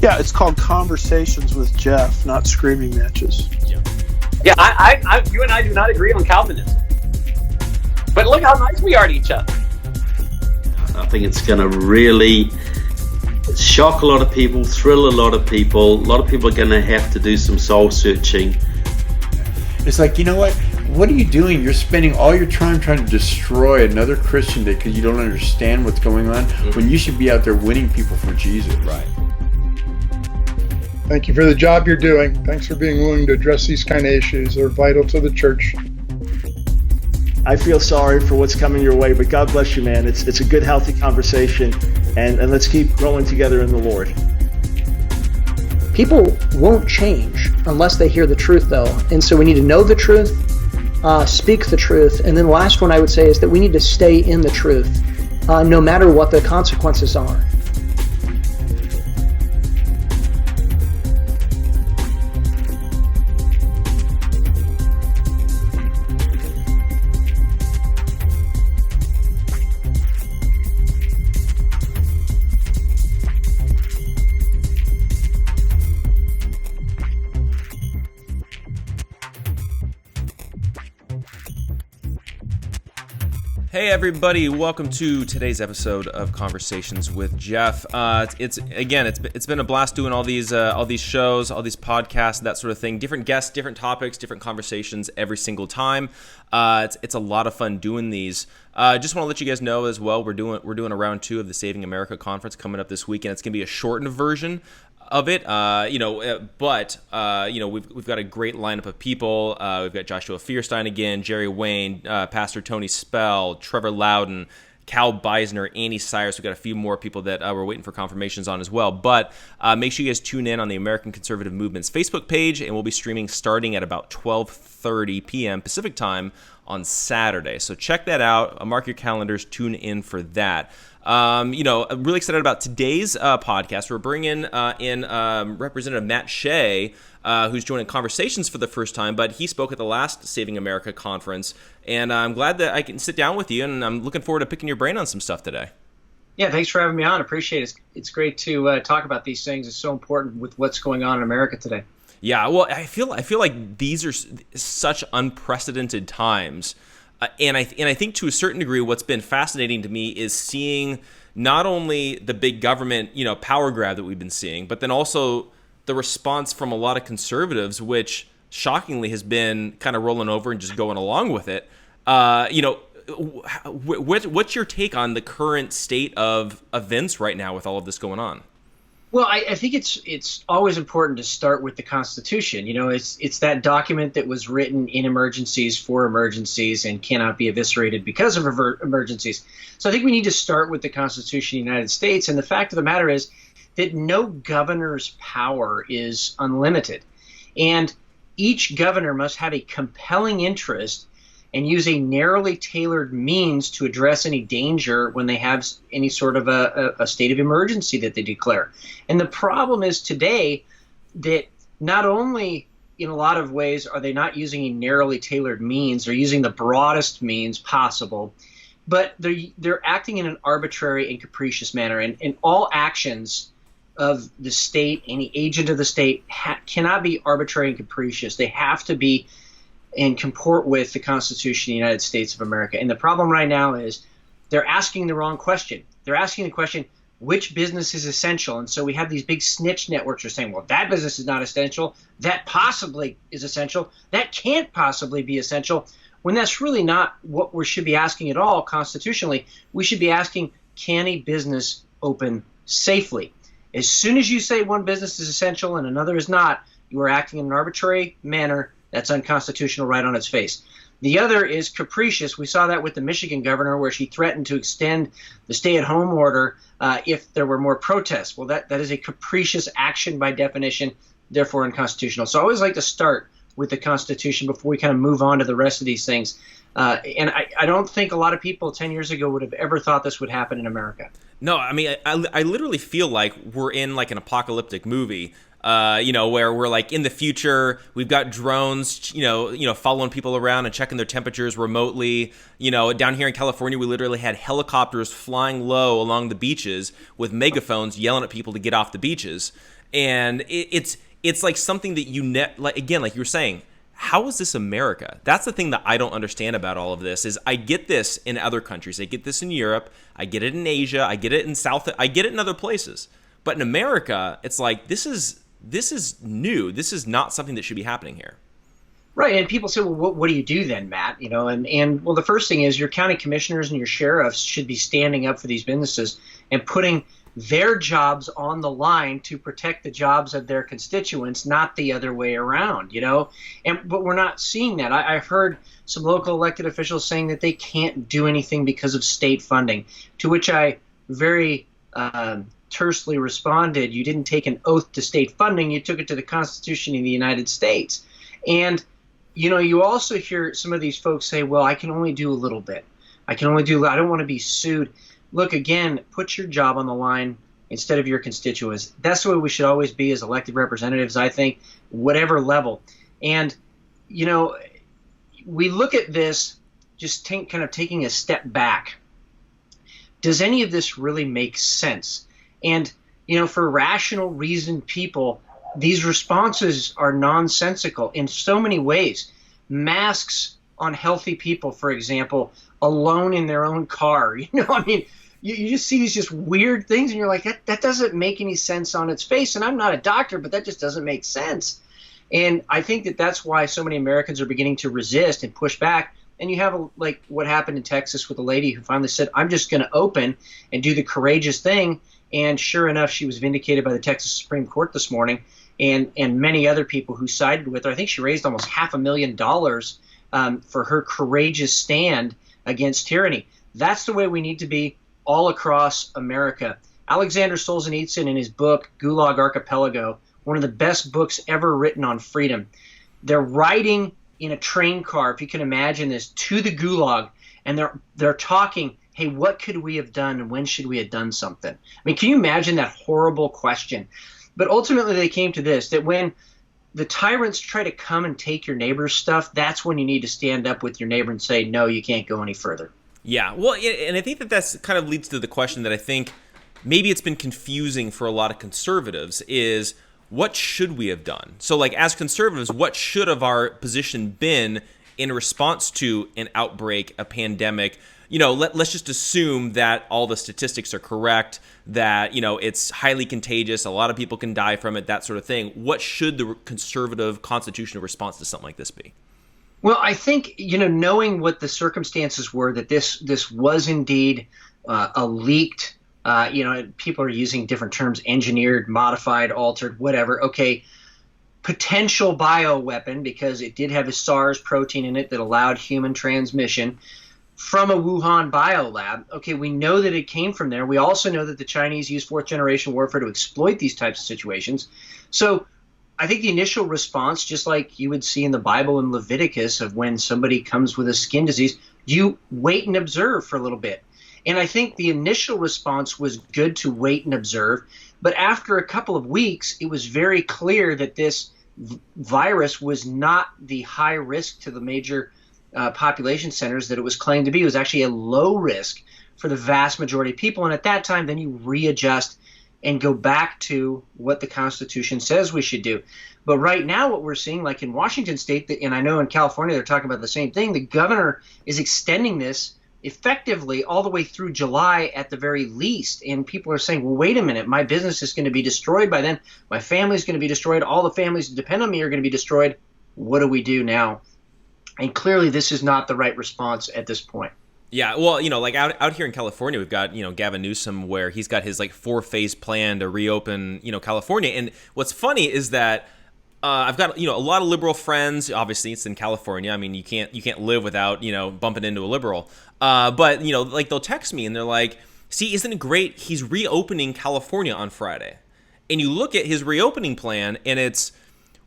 Yeah, it's called Conversations with Jeff, not Screaming Matches. Yeah, you and I do not agree on Calvinism. But look how nice we are to each other. I think it's going to really shock a lot of people, thrill a lot of people. A lot of people are going to have to do some soul searching. It's like, you know what? What are you doing? You're spending all your time trying to destroy another Christian day because you don't understand what's going on, when you should be out there winning people for Jesus. Right. Thank you for the job you're doing. Thanks for being willing to address these kind of issues. They're vital to the church. I feel sorry for what's coming your way, but God bless you, man. It's a good, healthy conversation, and let's keep growing together in the Lord. People won't change unless they hear the truth, though. And so we need to know the truth, speak the truth, and then the last one I would say is that we need to stay in the truth, no matter what the consequences are. Hey everybody, welcome to today's episode of Conversations with Jeff. It's been a blast doing all these shows, all these podcasts, that sort of thing. Different guests, different topics, different conversations every single time. It's a lot of fun doing these. Just want to let you guys know as well, we're doing a round 2 of the Saving America conference coming up this weekend. It's going to be a shortened version of it, but we've got a great lineup of people. We've got Joshua Fierstein again, Jerry Wayne, Pastor Tony Spell, Trevor Loudon, Cal Beisner, Andy Cyrus. We've got a few more people that we're waiting for confirmations on as well. But make sure you guys tune in on the American Conservative Movement's Facebook page, and we'll be streaming starting at about 12:30 p.m. Pacific time on Saturday. So check that out. Mark your calendars. Tune in for that. I'm really excited about today's podcast. We're bringing in Representative Matt Shea, who's joining Conversations for the first time, but he spoke at the last Saving America conference, and I'm glad that I can sit down with you, and I'm looking forward to picking your brain on some stuff today. Yeah, thanks for having me on. Appreciate it. It's great to talk about these things. It's so important with what's going on in America today. Yeah, well, I feel like these are such unprecedented times. And I think to a certain degree, what's been fascinating to me is seeing not only the big government, power grab that we've been seeing, but then also the response from a lot of conservatives, which shockingly has been kind of rolling over and just going along with it. What's your take on the current state of events right now with all of this going on? Well, I think it's always important to start with the Constitution. It's that document that was written in emergencies for emergencies and cannot be eviscerated because of emergencies. So I think we need to start with the Constitution of the United States. And the fact of the matter is that no governor's power is unlimited. And each governor must have a compelling interest and use a narrowly tailored means to address any danger when they have any sort of a state of emergency that they declare. And the problem is today that not only in a lot of ways are they not using a narrowly tailored means, they're using the broadest means possible, but they're acting in an arbitrary and capricious manner. And all actions of the state, any agent of the state, cannot be arbitrary and capricious. They have to be and comport with the Constitution of the United States of America. And the problem right now is they're asking the wrong question. They're asking the question, which business is essential? And so we have these big snitch networks are saying, well, that business is not essential. That possibly is essential. That can't possibly be essential. When that's really not what we should be asking at all constitutionally. We should be asking, can a business open safely? As soon as you say one business is essential and another is not, you are acting in an arbitrary manner that's unconstitutional right on its face. The other is capricious. We saw that with the Michigan governor where she threatened to extend the stay-at-home order if there were more protests. Well, that is a capricious action by definition, therefore unconstitutional. So I always like to start with the Constitution before we kind of move on to the rest of these things. And I don't think a lot of people 10 years ago would have ever thought this would happen in America. No, I mean, I literally feel like we're in like an apocalyptic movie. Where we're like in the future, we've got drones, following people around and checking their temperatures remotely. Down here in California, we literally had helicopters flying low along the beaches with megaphones yelling at people to get off the beaches. And it's like something that like you were saying, how is this America? That's the thing that I don't understand about all of this. Is I get this in other countries. I get this in Europe. I get it in Asia. I get it in I get it in other places. But in America, it's like this is new. This is not something that should be happening here. Right, and people say, well, what do you do then, Matt? And well, the first thing is your county commissioners and your sheriffs should be standing up for these businesses and putting their jobs on the line to protect the jobs of their constituents, not the other way around, but we're not seeing that. I've heard some local elected officials saying that they can't do anything because of state funding, to which I very tersely responded, you didn't take an oath to state funding, you took it to the Constitution of the United States. And you also hear some of these folks say, well, I can only do a little bit. I don't want to be sued. Look, again, put your job on the line instead of your constituents. That's the way we should always be as elected representatives, I think, whatever level. And, we look at this just kind of taking a step back. Does any of this really make sense? And, for rational, reasoned people, these responses are nonsensical in so many ways. Masks on healthy people, for example, alone in their own car. You just see these just weird things, and you're like, that doesn't make any sense on its face. And I'm not a doctor, but that just doesn't make sense. And I think that's why so many Americans are beginning to resist and push back. And you have like what happened in Texas with a lady who finally said, I'm just going to open and do the courageous thing. And sure enough, she was vindicated by the Texas Supreme Court this morning, and many other people who sided with her. I think she raised almost $500,000 for her courageous stand against tyranny. That's the way we need to be all across America. Alexander Solzhenitsyn, in his book Gulag Archipelago, one of the best books ever written on freedom, they're riding in a train car, if you can imagine this, to the Gulag, and they're talking, hey, what could we have done and when should we have done something? Can you imagine that horrible question? But ultimately they came to this, that when the tyrants try to come and take your neighbor's stuff, that's when you need to stand up with your neighbor and say, no, you can't go any further. Yeah, well, and I think that's kind of leads to the question that I think maybe it's been confusing for a lot of conservatives is, what should we have done? So, like, as conservatives, what should have our position been in response to an outbreak, a pandemic? Let's just assume that all the statistics are correct, that, it's highly contagious, a lot of people can die from it, that sort of thing. What should the conservative constitutional response to something like this be? Well, I think, knowing what the circumstances were, that this was indeed a leaked, people are using different terms, engineered, modified, altered, whatever. Okay, potential bioweapon, because it did have a SARS protein in it that allowed human transmission from a Wuhan biolab. Okay, we know that it came from there. We also know that the Chinese use fourth-generation warfare to exploit these types of situations. So I think the initial response, just like you would see in the Bible in Leviticus of when somebody comes with a skin disease, you wait and observe for a little bit. And I think the initial response was good to wait and observe. But after a couple of weeks, it was very clear that this virus was not the high risk to the major population centers that it was claimed to be. It was actually a low risk for the vast majority of people. And at that time, then you readjust and go back to what the Constitution says we should do. But right now what we're seeing, like in Washington State, and I know in California they're talking about the same thing, the governor is extending this effectively all the way through July at the very least. And people are saying, well, wait a minute, my business is going to be destroyed by then. My family is going to be destroyed. All the families that depend on me are going to be destroyed. What do we do now? And clearly this is not the right response at this point. Yeah, well, like out here in California, we've got, Gavin Newsom, where he's got his 4-phase plan to reopen, California. And what's funny is that I've got, a lot of liberal friends. Obviously, it's in California. You can't live without, bumping into a liberal. But, they'll text me and they're like, see, isn't it great? He's reopening California on Friday. And you look at his reopening plan and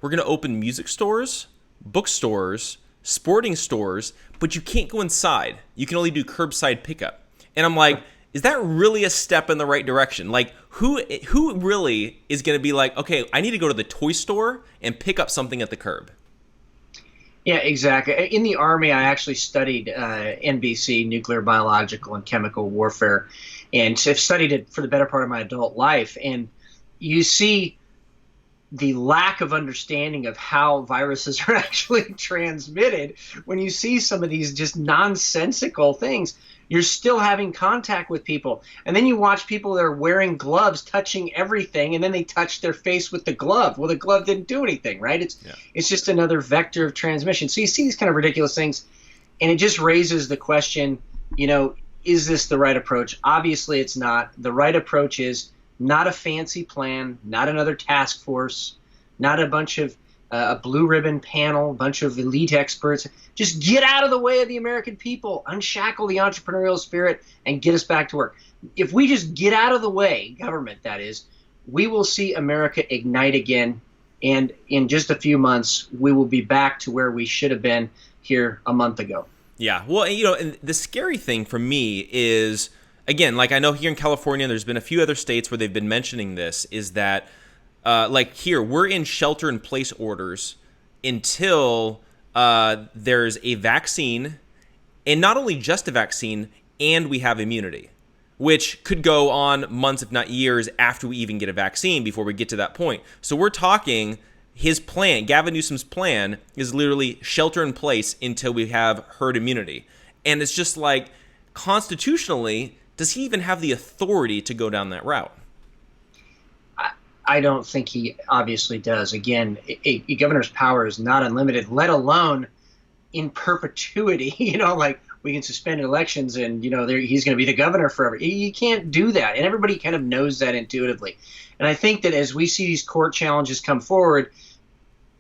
we're going to open music stores, bookstores, sporting stores, but you can't go inside. You can only do curbside pickup. And I'm like, is that really a step in the right direction? Like, who really is going to be like, okay, I need to go to the toy store and pick up something at the curb? Yeah, exactly. In the Army, I actually studied NBC, nuclear, biological, and chemical warfare, and have studied it for the better part of my adult life. And you see the lack of understanding of how viruses are actually transmitted, when you see some of these just nonsensical things, you're still having contact with people. And then you watch people that are wearing gloves, touching everything, and then they touch their face with the glove. Well, the glove didn't do anything, right? It's just another vector of transmission. So you see these kind of ridiculous things, and it just raises the question, is this the right approach? Obviously it's not. The right approach is not a fancy plan, not another task force, not a bunch of a blue ribbon panel, a bunch of elite experts. Just get out of the way of the American people, unshackle the entrepreneurial spirit, and get us back to work. If we just get out of the way, government that is, we will see America ignite again, and in just a few months, we will be back to where we should have been here a month ago. Yeah, well, and the scary thing for me is, again, like I know here in California, there's been a few other states where they've been mentioning this, is that, like here, we're in shelter-in-place orders until there's a vaccine, and not only just a vaccine, and we have immunity, which could go on months, if not years, after we even get a vaccine before we get to that point. So we're talking his plan, Gavin Newsom's plan, is literally shelter in place until we have herd immunity. And it's just like, constitutionally, does he even have the authority to go down that route? I don't think he obviously does. Again, a governor's power is not unlimited, let alone in perpetuity. Like we can suspend elections and, he's going to be the governor forever. You can't do that. And everybody kind of knows that intuitively. And I think that as we see these court challenges come forward,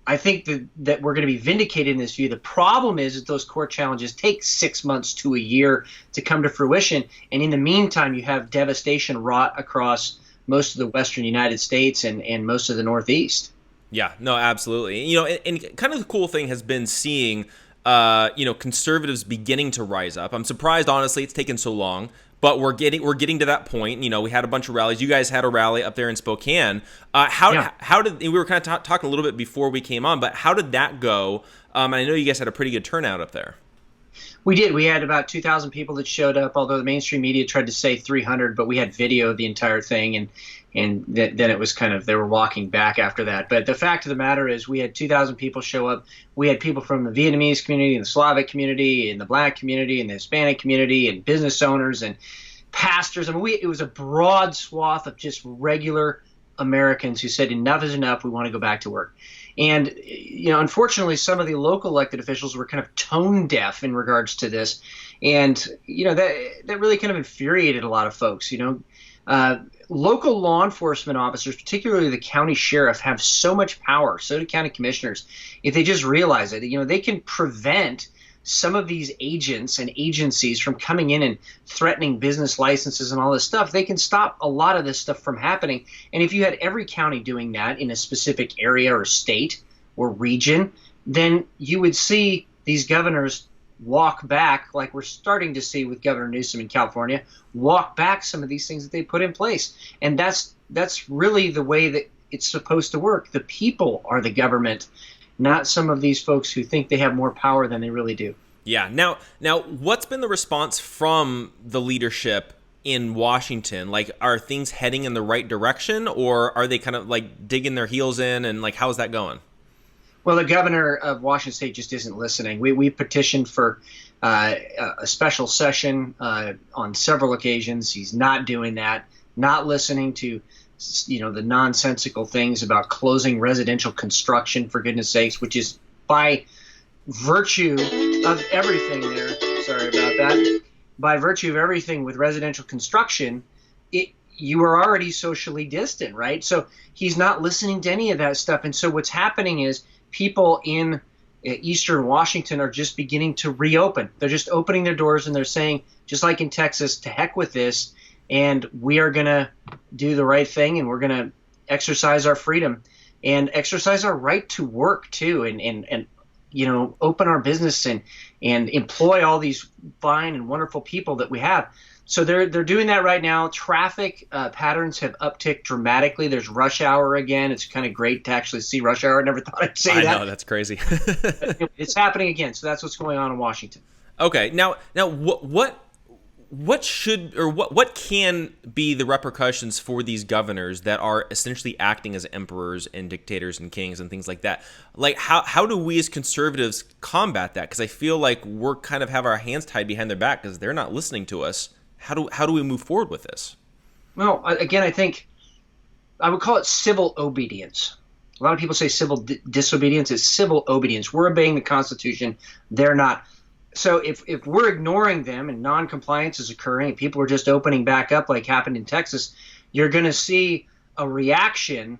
I think that we're going to be vindicated in this view. The problem is that those court challenges take 6 months to a year to come to fruition. And in the meantime, you have devastation wrought across most of the western United States and most of the Northeast. Yeah, no, absolutely. And kind of the cool thing has been seeing, conservatives beginning to rise up. I'm surprised, honestly, it's taken so long. But we're getting to that point. We had a bunch of rallies. You guys had a rally up there in Spokane. How did we were kind of talking a little bit before we came on, but how did that go? And I know you guys had a pretty good turnout up there. We did. We had about 2,000 people that showed up, although the mainstream media tried to say 300, but we had video of the entire thing, and then it was kind of, they were walking back after that. But the fact of the matter is we had 2,000 people show up. We had people from the Vietnamese community and the Slavic community and the Black community and the Hispanic community and business owners and pastors. I mean, it was a broad swath of just regular Americans who said enough is enough. We want to go back to work. And, unfortunately, some of the local elected officials were kind of tone deaf in regards to this. And, that really kind of infuriated a lot of folks. Local law enforcement officers, particularly the county sheriff, have so much power. So do county commissioners. If they just realize it, they can prevent some of these agents and agencies from coming in and threatening business licenses and all this stuff. They can stop a lot of this stuff from happening. And if you had every county doing that in a specific area or state or region, then you would see these governors walk back, like we're starting to see with Governor Newsom in California, walk back some of these things that they put in place. And that's really the way that it's supposed to work. The people are the government, not some of these folks who think they have more power than they really do. Yeah. Now, what's been the response from the leadership in Washington? Like, are things heading in the right direction, or are they kind of like digging their heels in, and like, how's that going? Well, the governor of Washington State just isn't listening. We petitioned for a special session on several occasions. He's not doing that, not listening to the nonsensical things about closing residential construction, for goodness sakes, which is by virtue of everything there. Sorry about that. By virtue of everything with residential construction, you are already socially distant, right? So he's not listening to any of that stuff. And so what's happening is people in eastern Washington are just beginning to reopen. They're just opening their doors and they're saying, just like in Texas, to heck with this. And we are going to do the right thing, and we're going to exercise our freedom and exercise our right to work too, and open our business and employ all these fine and wonderful people that we have. So they're doing that right now. Traffic patterns have upticked dramatically. There's rush hour again. It's kind of great to actually see rush hour. I never thought I'd say that. I know, that's crazy. It's happening again. So that's what's going on in Washington. Okay. Now what should, or what can be the repercussions for these governors that are essentially acting as emperors and dictators and kings and things like that? Like, how do we as conservatives combat that? Because I feel like we're kind of have our hands tied behind their back because they're not listening to us. How do we move forward with this? Well, again, I think I would call it civil obedience. A lot of people say civil disobedience. Is civil obedience. We're obeying the Constitution. They're not. So if we're ignoring them and non-compliance is occurring, and people are just opening back up like happened in Texas, you're going to see a reaction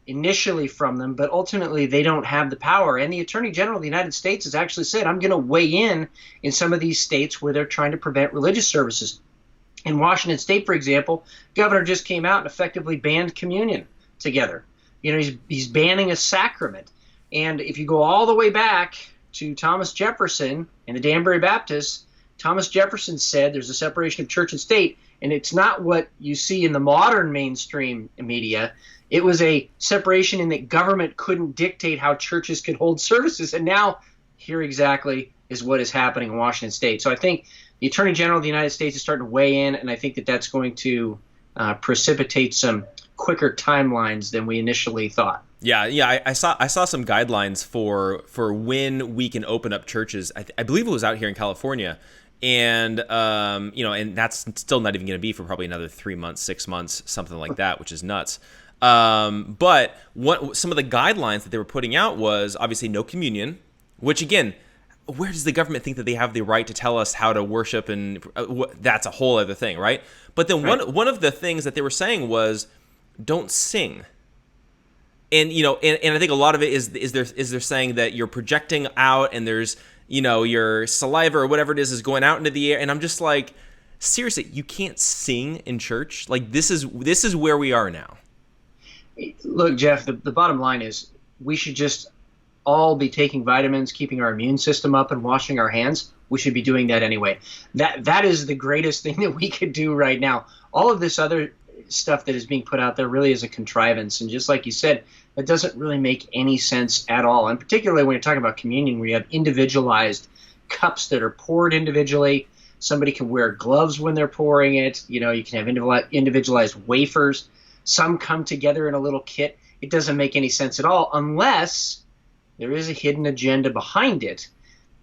initially from them, but ultimately they don't have the power. And the Attorney General of the United States has actually said, I'm going to weigh in some of these states where they're trying to prevent religious services. In Washington State, for example, governor just came out and effectively banned communion together. You know, he's banning a sacrament. And if you go all the way back to Thomas Jefferson and the Danbury Baptists, Thomas Jefferson said there's a separation of church and state, and it's not what you see in the modern mainstream media. It was a separation in that government couldn't dictate how churches could hold services. And now here exactly is what is happening in Washington State. So I think the Attorney General of the United States is starting to weigh in, and I think that that's going to precipitate some quicker timelines than we initially thought. Yeah. I saw some guidelines for when we can open up churches. I believe it was out here in California, and and that's still not even going to be for probably another 3 months, 6 months, something like that, which is nuts. But some of the guidelines that they were putting out was obviously no communion, which again, where does the government think that they have the right to tell us how to worship? And that's a whole other thing, right? But then one of the things that they were saying was, don't sing. And and I think a lot of it is they're saying that you're projecting out, and there's your saliva or whatever it is going out into the air, and I'm just like, seriously, you can't sing in church? Like, this is where we are now. Look, Jeff, the bottom line is we should just all be taking vitamins, keeping our immune system up, and washing our hands. We should be doing that anyway. That is the greatest thing that we could do right now. All of this other stuff that is being put out there really is a contrivance, and just like you said, that doesn't really make any sense at all. And particularly when you're talking about communion, where you have individualized cups that are poured individually. Somebody can wear gloves when they're pouring it. You can have individualized wafers. Some come together in a little kit. It doesn't make any sense at all unless there is a hidden agenda behind it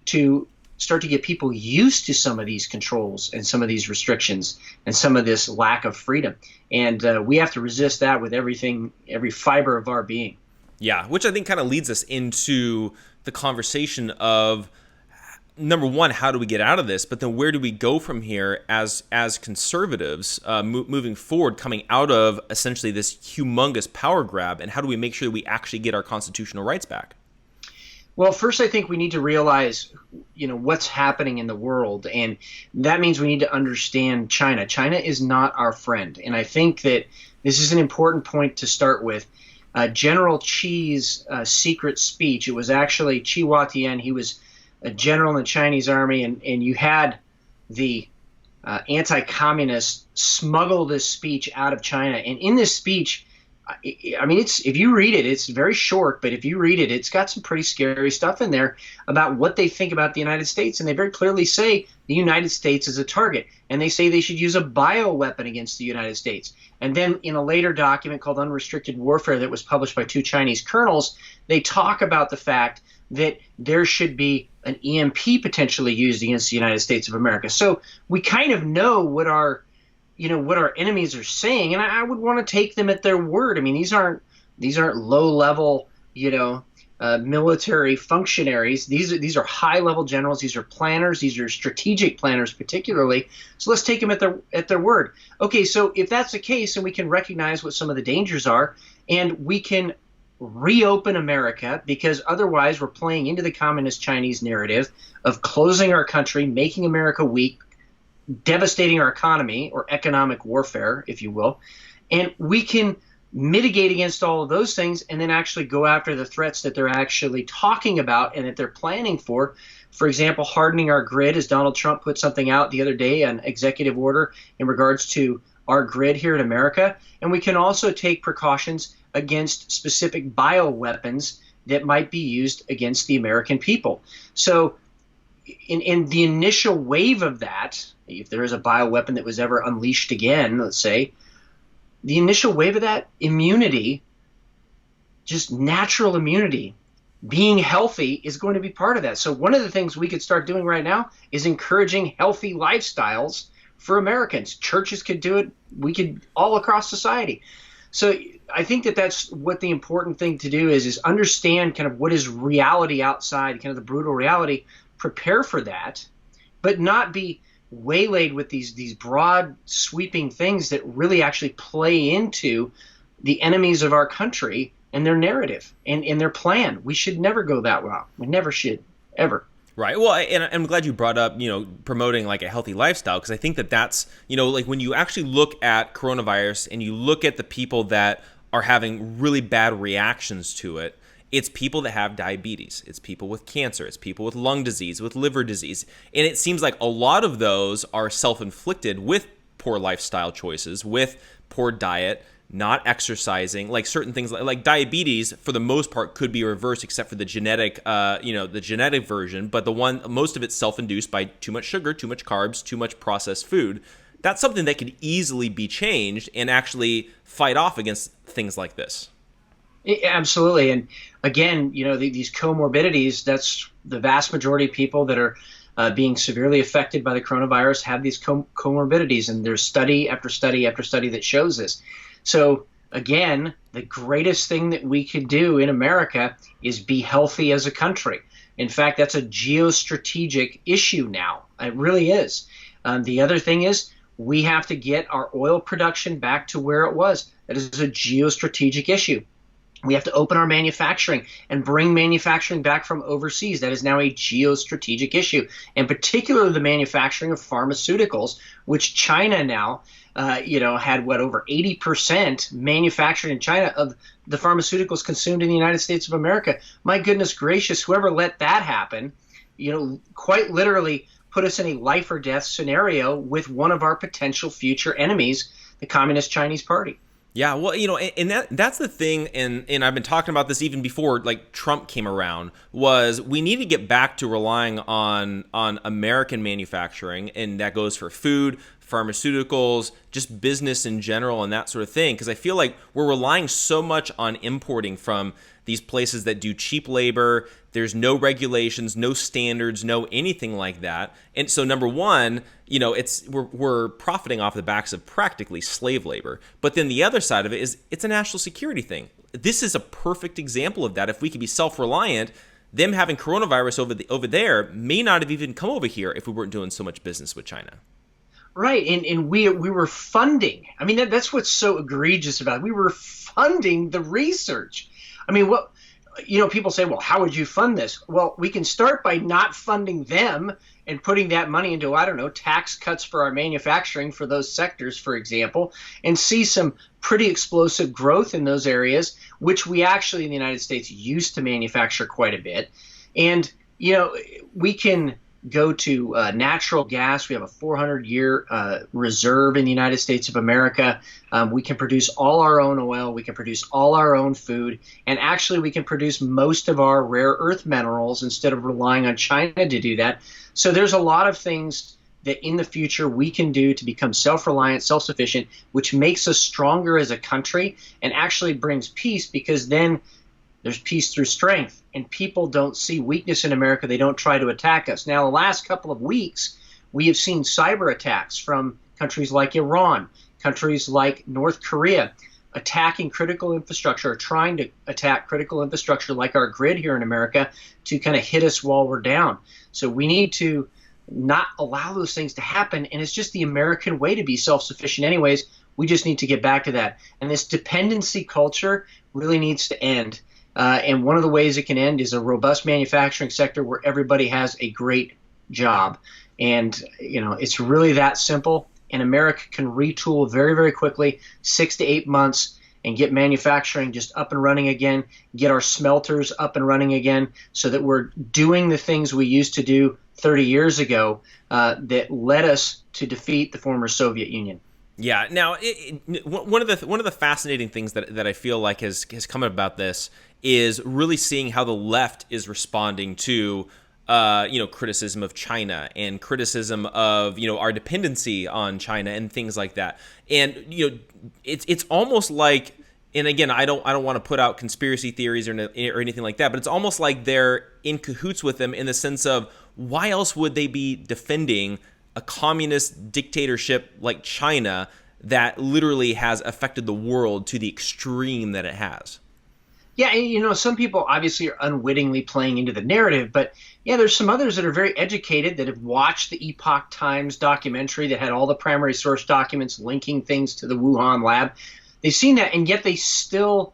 to start to get people used to some of these controls and some of these restrictions and some of this lack of freedom. And we have to resist that with every fiber of our being. Yeah, which I think kind of leads us into the conversation of, number one, how do we get out of this? But then where do we go from here as conservatives moving forward, coming out of essentially this humongous power grab? And how do we make sure that we actually get our constitutional rights back? Well, first, I think we need to realize, what's happening in the world, and that means we need to understand China. China is not our friend, and I think that this is an important point to start with. General Qi's secret speech, it was actually Qi Huatian. He was a general in the Chinese army, and you had the anti-communists smuggle this speech out of China. And in this speech, if you read it, it's very short, but if you read it, it's got some pretty scary stuff in there about what they think about the United States. And they very clearly say the United States is a target. And they say they should use a bioweapon against the United States. And then in a later document called Unrestricted Warfare that was published by 2 Chinese colonels, they talk about the fact that there should be an EMP potentially used against the United States of America. So we kind of know what our enemies are saying, and I would want to take them at their word. I mean, these aren't low-level, military functionaries. These are high-level generals. These are planners. These are strategic planners, particularly. So let's take them at their word. Okay, so if that's the case, and we can recognize what some of the dangers are, and we can reopen America, because otherwise we're playing into the communist Chinese narrative of closing our country, making America weak, devastating our economy, or economic warfare, if you will. And we can mitigate against all of those things and then actually go after the threats that they're actually talking about and that they're planning for. For example, hardening our grid, as Donald Trump put something out the other day, an executive order in regards to our grid here in America. And we can also take precautions against specific bioweapons that might be used against the American people. So in the initial wave of that, if there is a bioweapon that was ever unleashed again, let's say, the initial wave of that immunity, just natural immunity, being healthy is going to be part of that. So one of the things we could start doing right now is encouraging healthy lifestyles for Americans. Churches could do it. We could, all across society. So I think that that's what the important thing to do is understand kind of what is reality outside, kind of the brutal reality, prepare for that, but not be waylaid with these broad sweeping things that really actually play into the enemies of our country and their narrative and their plan. We should never go that route. We never should, ever. Right. Well, and I'm glad you brought up, promoting like a healthy lifestyle, because I think that that's, like when you actually look at coronavirus and you look at the people that are having really bad reactions to it, it's people that have diabetes, it's people with cancer, it's people with lung disease, with liver disease. And it seems like a lot of those are self-inflicted with poor lifestyle choices, with poor diet, not exercising, like certain things like diabetes for the most part could be reversed except for the genetic, the genetic version. But most of it's self-induced by too much sugar, too much carbs, too much processed food. That's something that could easily be changed and actually fight off against things like this. Absolutely. And again, these comorbidities, that's the vast majority of people that are being severely affected by the coronavirus have these comorbidities. And there's study after study after study that shows this. So again, the greatest thing that we could do in America is be healthy as a country. In fact, that's a geostrategic issue now. It really is. The other thing is we have to get our oil production back to where it was. That is a geostrategic issue. We have to open our manufacturing and bring manufacturing back from overseas. That is now a geostrategic issue, and particularly the manufacturing of pharmaceuticals, which China now, had over 80% manufactured in China of the pharmaceuticals consumed in the United States of America. My goodness gracious, whoever let that happen, quite literally put us in a life or death scenario with one of our potential future enemies, the Communist Chinese Party. Yeah, well, and that's the thing, and I've been talking about this even before, like Trump came around, was we need to get back to relying on American manufacturing, and that goes for food, pharmaceuticals, just business in general and that sort of thing, because I feel like we're relying so much on importing from these places that do cheap labor. There's no regulations, no standards, no anything like that. And so number one, we're profiting off the backs of practically slave labor. But then the other side of it is it's a national security thing. This is a perfect example of that. If we could be self-reliant, them having coronavirus over there may not have even come over here if we weren't doing so much business with China. Right, and we were funding. I mean, that's what's so egregious about it. We were funding the research. I mean, people say, well, how would you fund this? Well, we can start by not funding them and putting that money into, tax cuts for our manufacturing for those sectors, for example, and see some pretty explosive growth in those areas, which we actually in the United States used to manufacture quite a bit. And, we can go to natural gas. We have a 400-year reserve in the United States of America. We can produce all our own oil. We can produce all our own food. And actually, we can produce most of our rare earth minerals instead of relying on China to do that. So there's a lot of things that in the future we can do to become self-reliant, self-sufficient, which makes us stronger as a country and actually brings peace, because then there's peace through strength, and people don't see weakness in America. They don't try to attack us. Now, the last couple of weeks, we have seen cyber attacks from countries like Iran, countries like North Korea, attacking critical infrastructure, or trying to attack critical infrastructure like our grid here in America to kind of hit us while we're down. So we need to not allow those things to happen, and it's just the American way to be self-sufficient anyways. We just need to get back to that. And this dependency culture really needs to end. And one of the ways it can end is a robust manufacturing sector where everybody has a great job. And, it's really that simple. And America can retool very, very quickly, 6 to 8 months, and get manufacturing just up and running again, get our smelters up and running again, so that we're doing the things we used to do 30 years ago that led us to defeat the former Soviet Union. Yeah. Now, one of the fascinating things that I feel like has come about this is really seeing how the left is responding to criticism of China and criticism of, our dependency on China and things like that. And, it's almost like, and again, I don't want to put out conspiracy theories or anything like that, but it's almost like they're in cahoots with them in the sense of, why else would they be defending a communist dictatorship like China that literally has affected the world to the extreme that it has? Yeah, and some people obviously are unwittingly playing into the narrative, but yeah, there's some others that are very educated that have watched the Epoch Times documentary that had all the primary source documents linking things to the Wuhan lab. They've seen that, and yet they still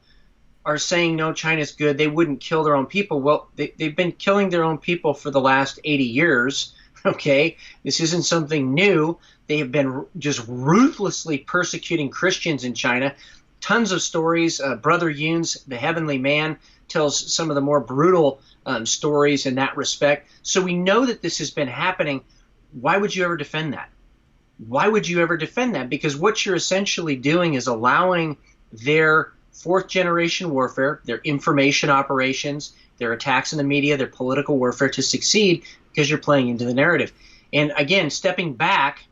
are saying, no, China's good. They wouldn't kill their own people. Well, they've been killing their own people for the last 80 years, okay? This isn't something new. They have been just ruthlessly persecuting Christians in China. Tons of stories. Brother Yoon's The Heavenly Man tells some of the more brutal stories in that respect. So we know that this has been happening. Why would you ever defend that? Why would you ever defend that? Because what you're essentially doing is allowing their fourth-generation warfare, their information operations, their attacks in the media, their political warfare to succeed because you're playing into the narrative. And again, stepping back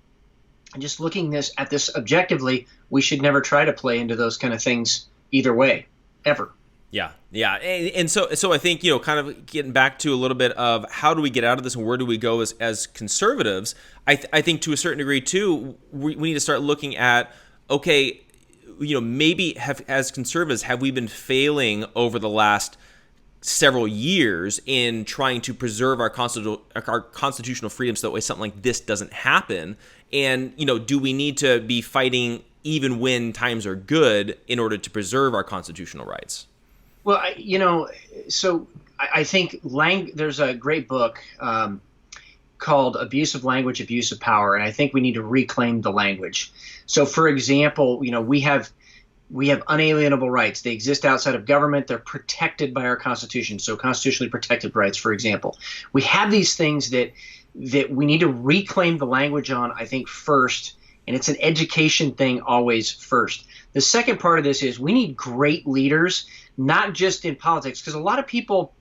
and just looking at this objectively, we should never try to play into those kind of things either way, ever. Yeah. And so I think, kind of getting back to a little bit of how do we get out of this and where do we go as conservatives, I think to a certain degree, too, we need to start looking at, okay, maybe as conservatives, have we been failing over the last several years in trying to preserve our constitutional freedoms so that way something like this doesn't happen? And, do we need to be fighting even when times are good in order to preserve our constitutional rights? Well, so I think there's a great book called Abuse of Language, Abuse of Power, and I think we need to reclaim the language. So, for example, we have unalienable rights. They exist outside of government. They're protected by our Constitution. So, constitutionally protected rights, for example. We have these things that we need to reclaim the language on, I think, first, and it's an education thing always first. The second part of this is we need great leaders, not just in politics, because a lot of people,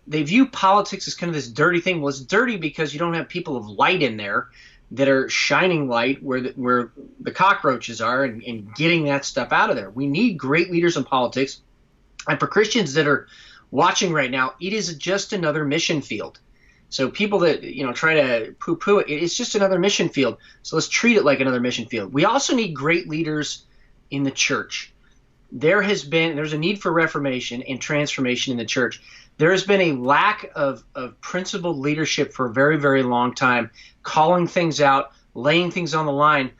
they view politics as kind of this dirty thing. Well, it's dirty because you don't have people of light in there that are shining light where the cockroaches are and getting that stuff out of there. We need great leaders in politics. And for Christians that are watching right now, it is just another mission field. So people that try to poo-poo it, it's just another mission field. So let's treat it like another mission field. We also need great leaders in the church. There's a need for reformation and transformation in the church. There has been a lack of principled leadership for a very, very long time, calling things out, laying things on the line.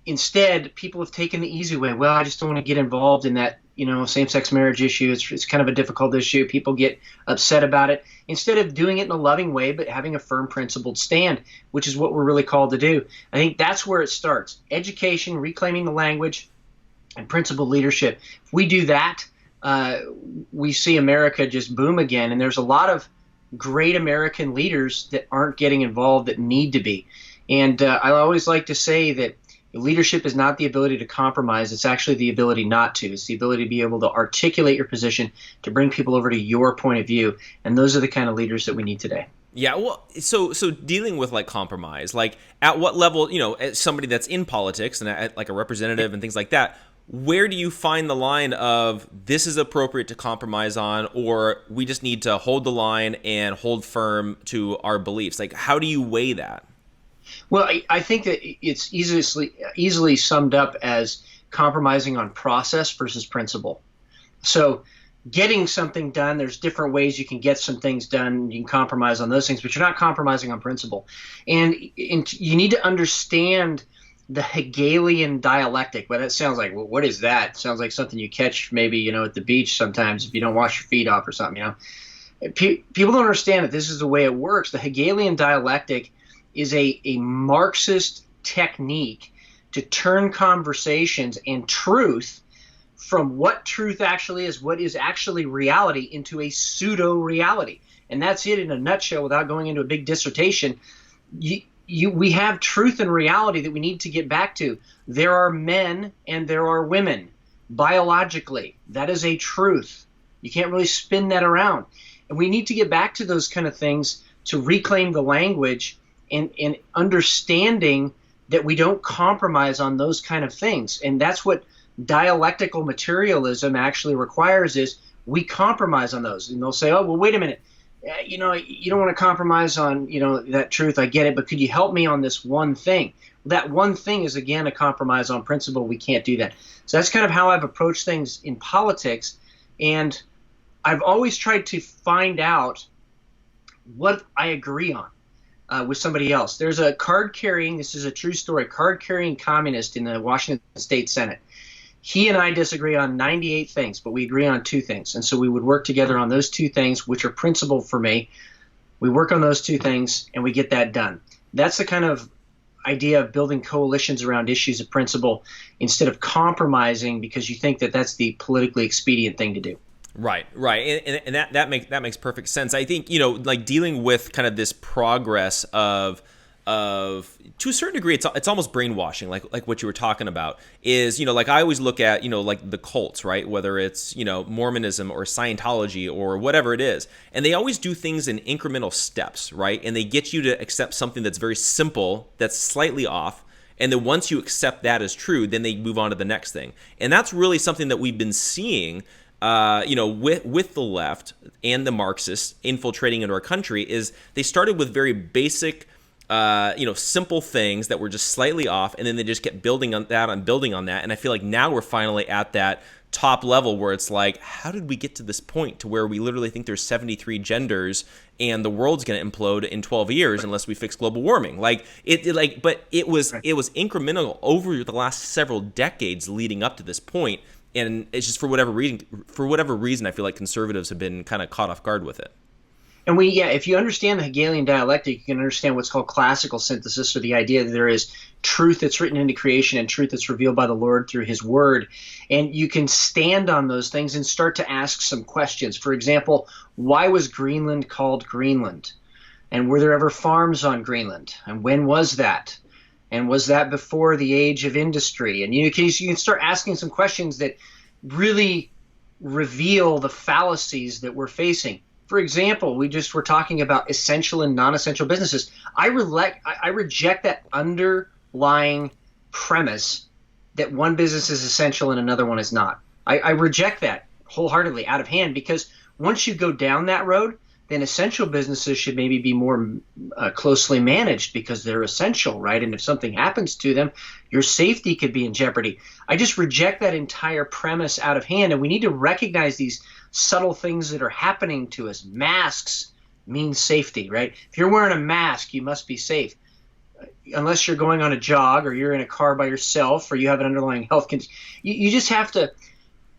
Instead, people have taken the easy way. Well, I just don't want to get involved in that, same-sex marriage issue. It's kind of a difficult issue. People get upset about it. Instead of doing it in a loving way, but having a firm, principled stand, which is what we're really called to do. I think that's where it starts. Education, reclaiming the language, and principled leadership. If we do that, we see America just boom again. And there's a lot of great American leaders that aren't getting involved that need to be. And I always like to say that leadership is not the ability to compromise. It's actually the ability not to. It's the ability to be able to articulate your position, to bring people over to your point of view. And those are the kind of leaders that we need today. Yeah, well, so dealing with compromise, at what level, as somebody that's in politics and like a representative and things like that, where do you find the line of this is appropriate to compromise on, or we just need to hold the line and hold firm to our beliefs? How do you weigh that? Well, I think that it's easily summed up as compromising on process versus principle. So getting something done, there's different ways you can get some things done. You can compromise on those things, but you're not compromising on principle. And you need to understand the Hegelian dialectic. But it sounds like, well, what is that? It sounds like something you catch maybe, at the beach sometimes if you don't wash your feet off or something, People don't understand that this is the way it works. The Hegelian dialectic is a Marxist technique to turn conversations and truth from what truth actually is, what is actually reality, into a pseudo-reality. And that's it in a nutshell without going into a big dissertation. We have truth and reality that we need to get back to. There are men and there are women biologically. That is a truth. You can't really spin that around. And we need to get back to those kind of things to reclaim the language and understanding that we don't compromise on those kind of things. And that's what dialectical materialism actually requires, is we compromise on those. And they'll say, oh, well, wait a minute. You know, you don't want to compromise on, you know, that truth. I get it. But could you help me on this one thing? That one thing is, again, a compromise on principle. We can't do that. So that's kind of how I've approached things in politics. And I've always tried to find out what I agree on with somebody else. There's a card-carrying, this is a true story, card-carrying communist in the Washington State Senate. He and I disagree on 98 things, but we agree on 2 things. And so we would work together on those 2 things, which are principle for me. We work on those 2 things, and we get that done. That's the kind of idea of building coalitions around issues of principle instead of compromising because you think that that's the politically expedient thing to do. Right, and that makes perfect sense. I think, you know, like dealing with kind of this progress of to a certain degree, it's almost brainwashing, like what you were talking about is, you know, like I always look at, you know, like the cults, right? Whether it's, you know, Mormonism or Scientology or whatever it is. And they always do things in incremental steps, right? And they get you to accept something that's very simple, that's slightly off. And then once you accept that as true, then they move on to the next thing. And that's really something that we've been seeing, you know, with the left and the Marxists infiltrating into our country. Is they started with very basic, you know, simple things that were just slightly off, and then they just kept building on that and building on that. And I feel like now we're finally at that top level where it's like, how did we get to this point to where we literally think there's 73 genders and the world's going to implode in 12 years unless we fix global warming? But it was incremental over the last several decades leading up to this point. And it's just for whatever reason, I feel like conservatives have been kind of caught off guard with it. And if you understand the Hegelian dialectic, you can understand what's called classical synthesis, or the idea that there is truth that's written into creation and truth that's revealed by the Lord through his word. And you can stand on those things and start to ask some questions. For example, why was Greenland called Greenland? And were there ever farms on Greenland? And when was that? And was that before the age of industry? And you can start asking some questions that really reveal the fallacies that we're facing. For example, we just were talking about essential and non-essential businesses. I reject that underlying premise that one business is essential and another one is not. I reject that wholeheartedly, out of hand, because once you go down that road, then essential businesses should maybe be more closely managed because they're essential, right? And if something happens to them, your safety could be in jeopardy. I just reject that entire premise out of hand, and we need to recognize these subtle things that are happening to us. Masks mean safety, right? If you're wearing a mask, you must be safe. Unless you're going on a jog or you're in a car by yourself or you have an underlying health condition. You just have to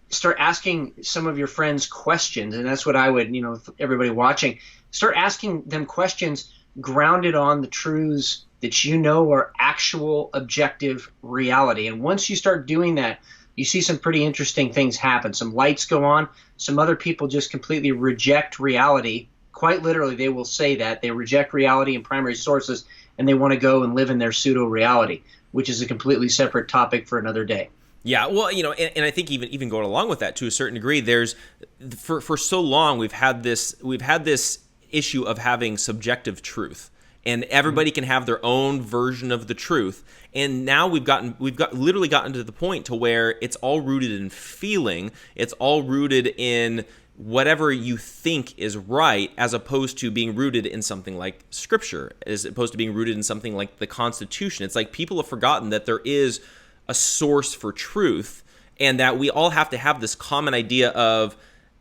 start asking some of your friends questions, and that's what I would, everybody watching, start asking them questions grounded on the truths that you know are actual objective reality. And once you start doing that, you see some pretty interesting things happen. Some lights go on. Some other people just completely reject reality. Quite literally, they will say that. They reject reality and primary sources, and they want to go and live in their pseudo-reality, which is a completely separate topic for another day. Yeah, well, and I think even going along with that to a certain degree, there's for so long we've had this issue of having subjective truth, and everybody can have their own version of the truth. And now we've literally gotten to the point to where it's all rooted in feeling, it's all rooted in whatever you think is right, as opposed to being rooted in something like Scripture, as opposed to being rooted in something like the Constitution. It's like people have forgotten that there is a source for truth, and that we all have to have this common idea of,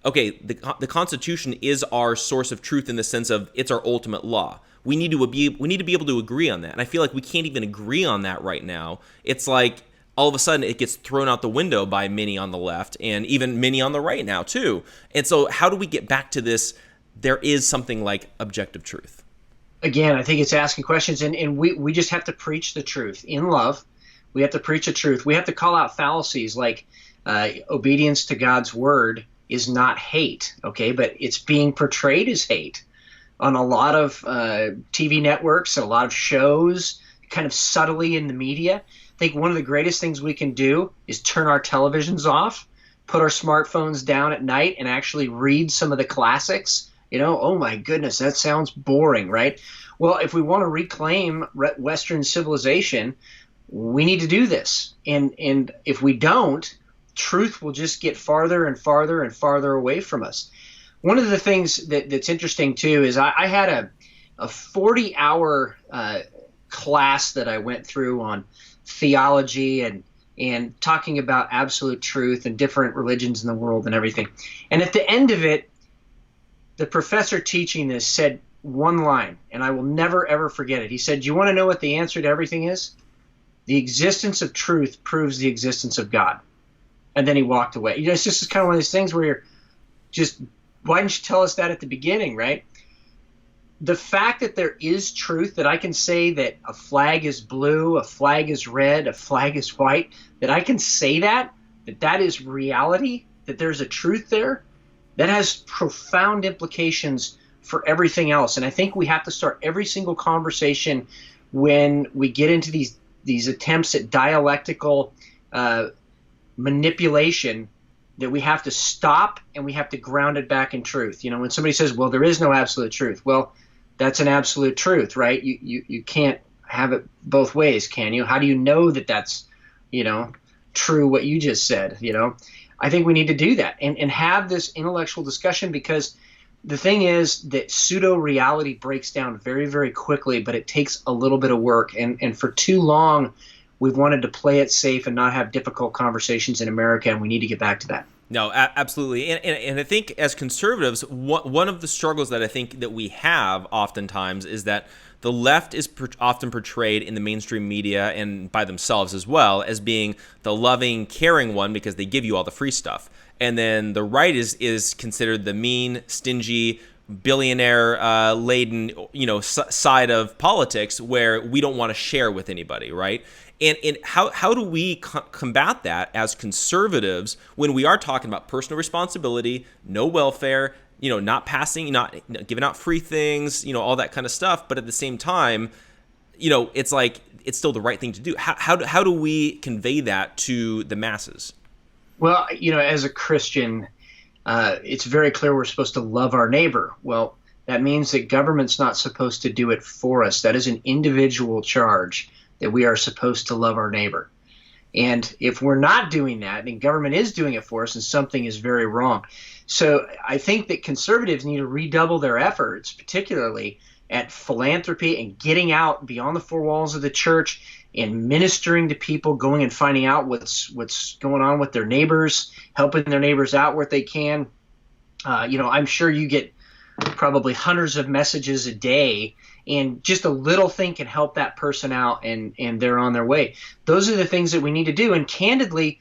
okay, the Constitution is our source of truth in the sense of it's our ultimate law. We need to be able to agree on that, and I feel like we can't even agree on that right now. It's like all of a sudden it gets thrown out the window by many on the left and even many on the right now too. And so how do we get back to this? There is something like objective truth. Again, I think it's asking questions, and we just have to preach the truth in love. We have to preach the truth. We have to call out fallacies like obedience to God's word is not hate, okay? But it's being portrayed as hate on a lot of TV networks and a lot of shows, kind of subtly in the media. I think one of the greatest things we can do is turn our televisions off, put our smartphones down at night, and actually read some of the classics Oh my goodness, that sounds boring, right? Well, if we want to reclaim Western civilization, we need to do this. And if we don't, truth will just get farther and farther and farther away from us. One of the things that's interesting too is I had a 40-hour class that I went through on theology and talking about absolute truth and different religions in the world and everything. And at the end of it, the professor teaching this said one line, and I will never, ever forget it. He said, "Do you want to know what the answer to everything is? The existence of truth proves the existence of God." And then he walked away. It's just kind of one of those things where you're just, why didn't you tell us that at the beginning, right? The fact that there is truth, that I can say that a flag is blue, a flag is red, a flag is white, that I can say that is reality, that there's a truth there, that has profound implications for everything else. And I think we have to start every single conversation when we get into these attempts at dialectical manipulation, that we have to stop and we have to ground it back in truth. When somebody says, well, there is no absolute truth. Well, that's an absolute truth, right? You can't have it both ways, can you? How do you know that that's, true what you just said, I think we need to do that and have this intellectual discussion, because the thing is that pseudo-reality breaks down very, very quickly, but it takes a little bit of work. And for too long, we've wanted to play it safe and not have difficult conversations in America, and we need to get back to that. No, absolutely. And I think as conservatives, one of the struggles that I think that we have oftentimes is that the left is often portrayed in the mainstream media and by themselves as well as being the loving, caring one because they give you all the free stuff. And then the right is considered the mean, stingy, billionaire laden, side of politics where we don't want to share with anybody, right? And how do we combat that as conservatives when we are talking about personal responsibility, no welfare, not passing, not giving out free things, all that kind of stuff, but at the same time, it's like it's still the right thing to do. How do we convey that to the masses? Well, as a Christian, it's very clear we're supposed to love our neighbor. Well, that means that government's not supposed to do it for us. That is an individual charge, that we are supposed to love our neighbor. And if we're not doing that, then government is doing it for us, and something is very wrong. So I think that conservatives need to redouble their efforts, particularly at philanthropy and getting out beyond the four walls of the church and ministering to people, going and finding out what's going on with their neighbors, helping their neighbors out where they can. I'm sure you get probably hundreds of messages a day, and just a little thing can help that person out, and they're on their way. Those are the things that we need to do. And candidly,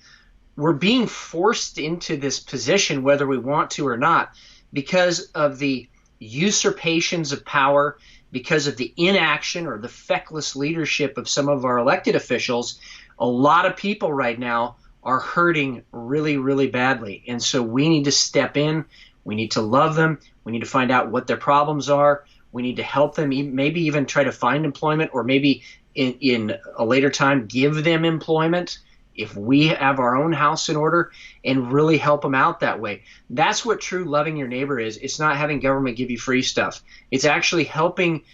we're being forced into this position whether we want to or not, because of the usurpations of power, because of the inaction or the feckless leadership of some of our elected officials. A lot of people right now are hurting really, really badly. And so we need to step in. We need to love them. We need to find out what their problems are. We need to help them, maybe even try to find employment, or maybe in a later time give them employment if we have our own house in order, and really help them out that way. That's what true loving your neighbor is. It's not having government give you free stuff. It's actually helping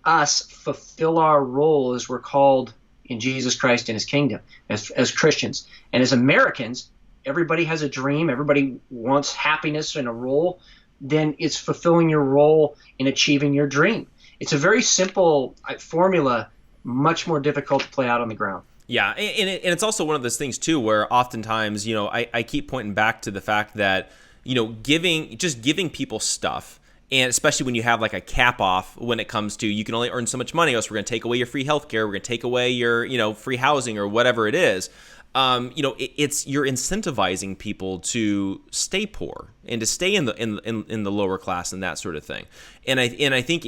us fulfill our role as we're called in Jesus Christ and his kingdom as Christians. And as Americans, everybody has a dream. Everybody wants happiness and a role. Then it's fulfilling your role in achieving your dream. It's a very simple formula, much more difficult to play out on the ground. Yeah, and it's also one of those things too where oftentimes, I keep pointing back to the fact that, giving people stuff, and especially when you have like a cap off when it comes to you can only earn so much money, else we're going to take away your free healthcare, we're going to take away your, free housing or whatever it is. It's you're incentivizing people to stay poor and to stay in the lower class and that sort of thing. And I think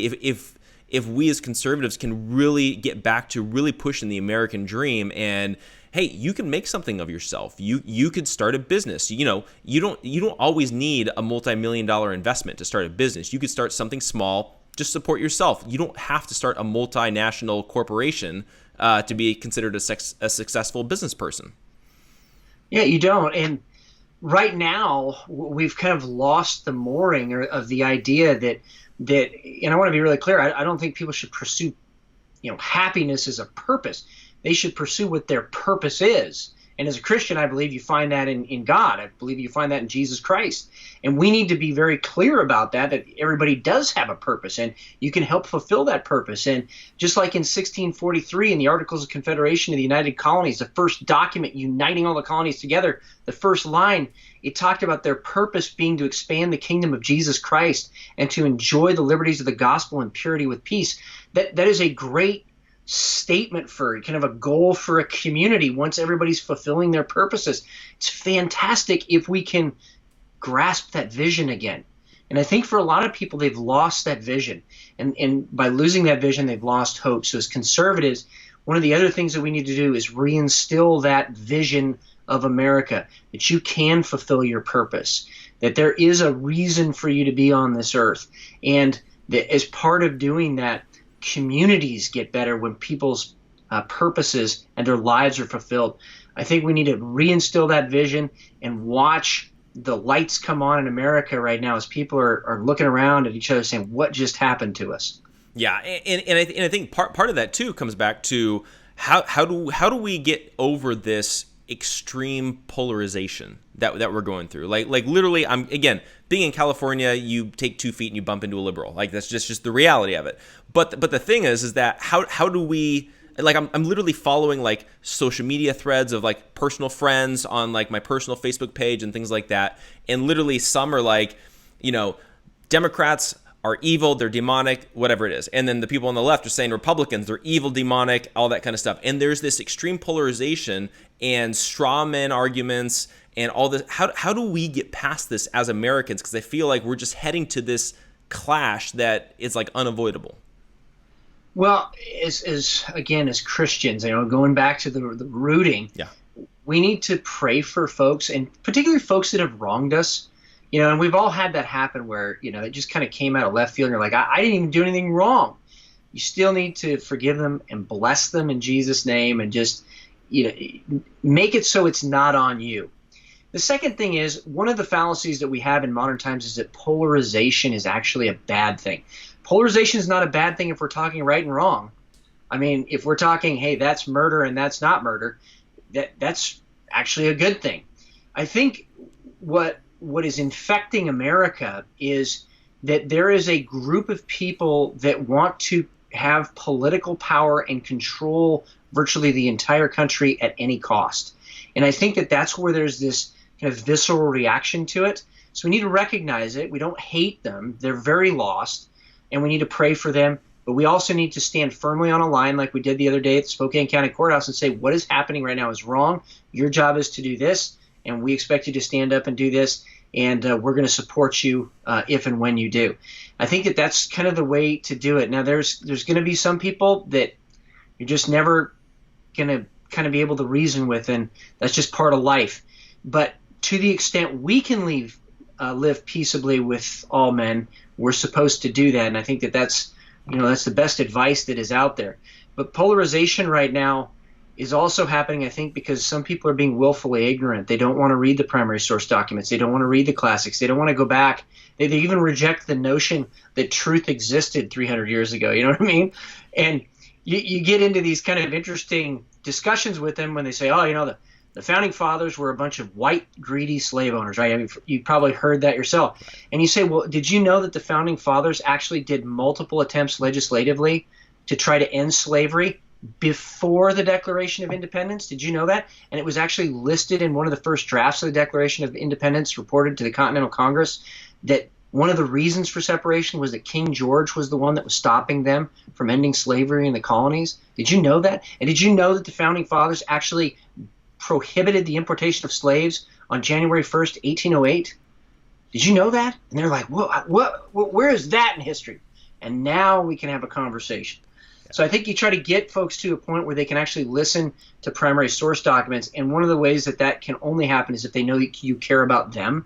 if we as conservatives can really get back to really pushing the American dream, and hey, you can make something of yourself. You could start a business. You don't always need a multi-million-dollar investment to start a business. You could start something small, just support yourself. You don't have to start a multinational corporation to be considered a successful business person. Yeah, you don't. And right now we've kind of lost the mooring of the idea that, and I want to be really clear, I don't think people should pursue, happiness as a purpose. They should pursue what their purpose is. And as a Christian, I believe you find that in God. I believe you find that in Jesus Christ. And we need to be very clear about that everybody does have a purpose, and you can help fulfill that purpose. And just like in 1643 in the Articles of Confederation of the United Colonies, the first document uniting all the colonies together, the first line, it talked about their purpose being to expand the kingdom of Jesus Christ and to enjoy the liberties of the gospel in purity with peace. That is a great statement for kind of a goal for a community once everybody's fulfilling their purposes. It's fantastic if we can grasp that vision again. And I think for a lot of people, they've lost that vision. And by losing that vision, they've lost hope. So as conservatives, one of the other things that we need to do is reinstill that vision of America, that you can fulfill your purpose, that there is a reason for you to be on this earth. And that as part of doing that, communities get better when people's purposes and their lives are fulfilled. I think we need to reinstill that vision and watch the lights come on in America right now as people are looking around at each other saying, what just happened to us? Yeah, and I think part of that too comes back to how do we get over this extreme polarization that we're going through? Like literally, I'm again being in California, you take 2 feet and you bump into a liberal. Like that's just the reality of it. But the thing is that how do we, like I'm literally following like social media threads of like personal friends on like my personal Facebook page and things like that, and literally some are like, Democrats are evil, they're demonic, whatever it is. And then the people on the left are saying Republicans, they're evil, demonic, all that kind of stuff. And there's this extreme polarization and straw man arguments and all this. How do we get past this as Americans? Because I feel like we're just heading to this clash that is like unavoidable. Well, as Christians, going back to the rooting, we need to pray for folks, and particularly folks that have wronged us. And we've all had that happen where, it just kind of came out of left field and you're like, I didn't even do anything wrong. You still need to forgive them and bless them in Jesus' name and just, make it so it's not on you. The second thing is, one of the fallacies that we have in modern times is that polarization is actually a bad thing. Polarization is not a bad thing if we're talking right and wrong. I mean, if we're talking, hey, that's murder and that's not murder, that's actually a good thing. I think what is infecting America is that there is a group of people that want to have political power and control virtually the entire country at any cost. And I think that that's where there's this kind of visceral reaction to it. So we need to recognize it. We don't hate them. They're very lost, and we need to pray for them. But we also need to stand firmly on a line like we did the other day at the Spokane County Courthouse and say, what is happening right now is wrong. Your job is to do this, and we expect you to stand up and do this, and we're going to support you if and when you do. I think that that's kind of the way to do it. Now, there's going to be some people that you're just never going to kind of be able to reason with, and that's just part of life. But to the extent we can live peaceably with all men, we're supposed to do that, and I think that that's the best advice that is out there. But polarization right now is also happening, I think, because some people are being willfully ignorant. They don't want to read the primary source documents. They don't want to read the classics. They don't want to go back. They even reject the notion that truth existed 300 years ago. You know what I mean? And you get into these kind of interesting discussions with them when they say, the founding fathers were a bunch of white, greedy slave owners, right? I mean, you probably heard that yourself. Right. And you say, well, did you know that the founding fathers actually did multiple attempts legislatively to try to end slavery before the Declaration of Independence? Did you know that? And it was actually listed in one of the first drafts of the Declaration of Independence reported to the Continental Congress that one of the reasons for separation was that King George was the one that was stopping them from ending slavery in the colonies. Did you know that? And did you know that the founding fathers actually prohibited the importation of slaves on January 1st, 1808? Did you know that? And they're like, what, where is that in history? And now we can have a conversation. So I think you try to get folks to a point where they can actually listen to primary source documents. And one of the ways that can only happen is if they know that you care about them.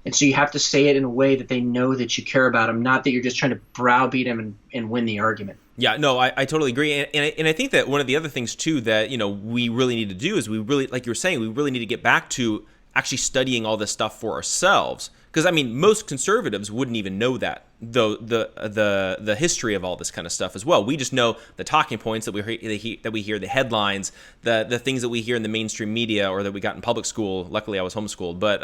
And so you have to say it in a way that they know that you care about them, not that you're just trying to browbeat them and win the argument. Yeah, no, I totally agree. And I think that one of the other things, too, that, we really need to do is we really, like you were saying, we really need to get back to actually studying all this stuff for ourselves. Because I mean, most conservatives wouldn't even know that, though the history of all this kind of stuff as well. We just know the talking points that we hear, the headlines, the things that we hear in the mainstream media or that we got in public school. Luckily, I was homeschooled, but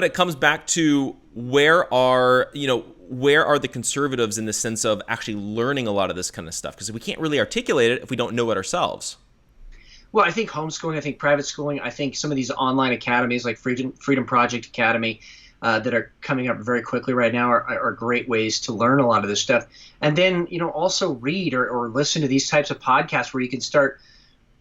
it comes back to where are the conservatives in the sense of actually learning a lot of this kind of stuff? Because we can't really articulate it if we don't know it ourselves. Well, I think homeschooling, I think private schooling, I think some of these online academies like Freedom Project Academy that are coming up very quickly right now are great ways to learn a lot of this stuff. And then, also read or listen to these types of podcasts where you can start,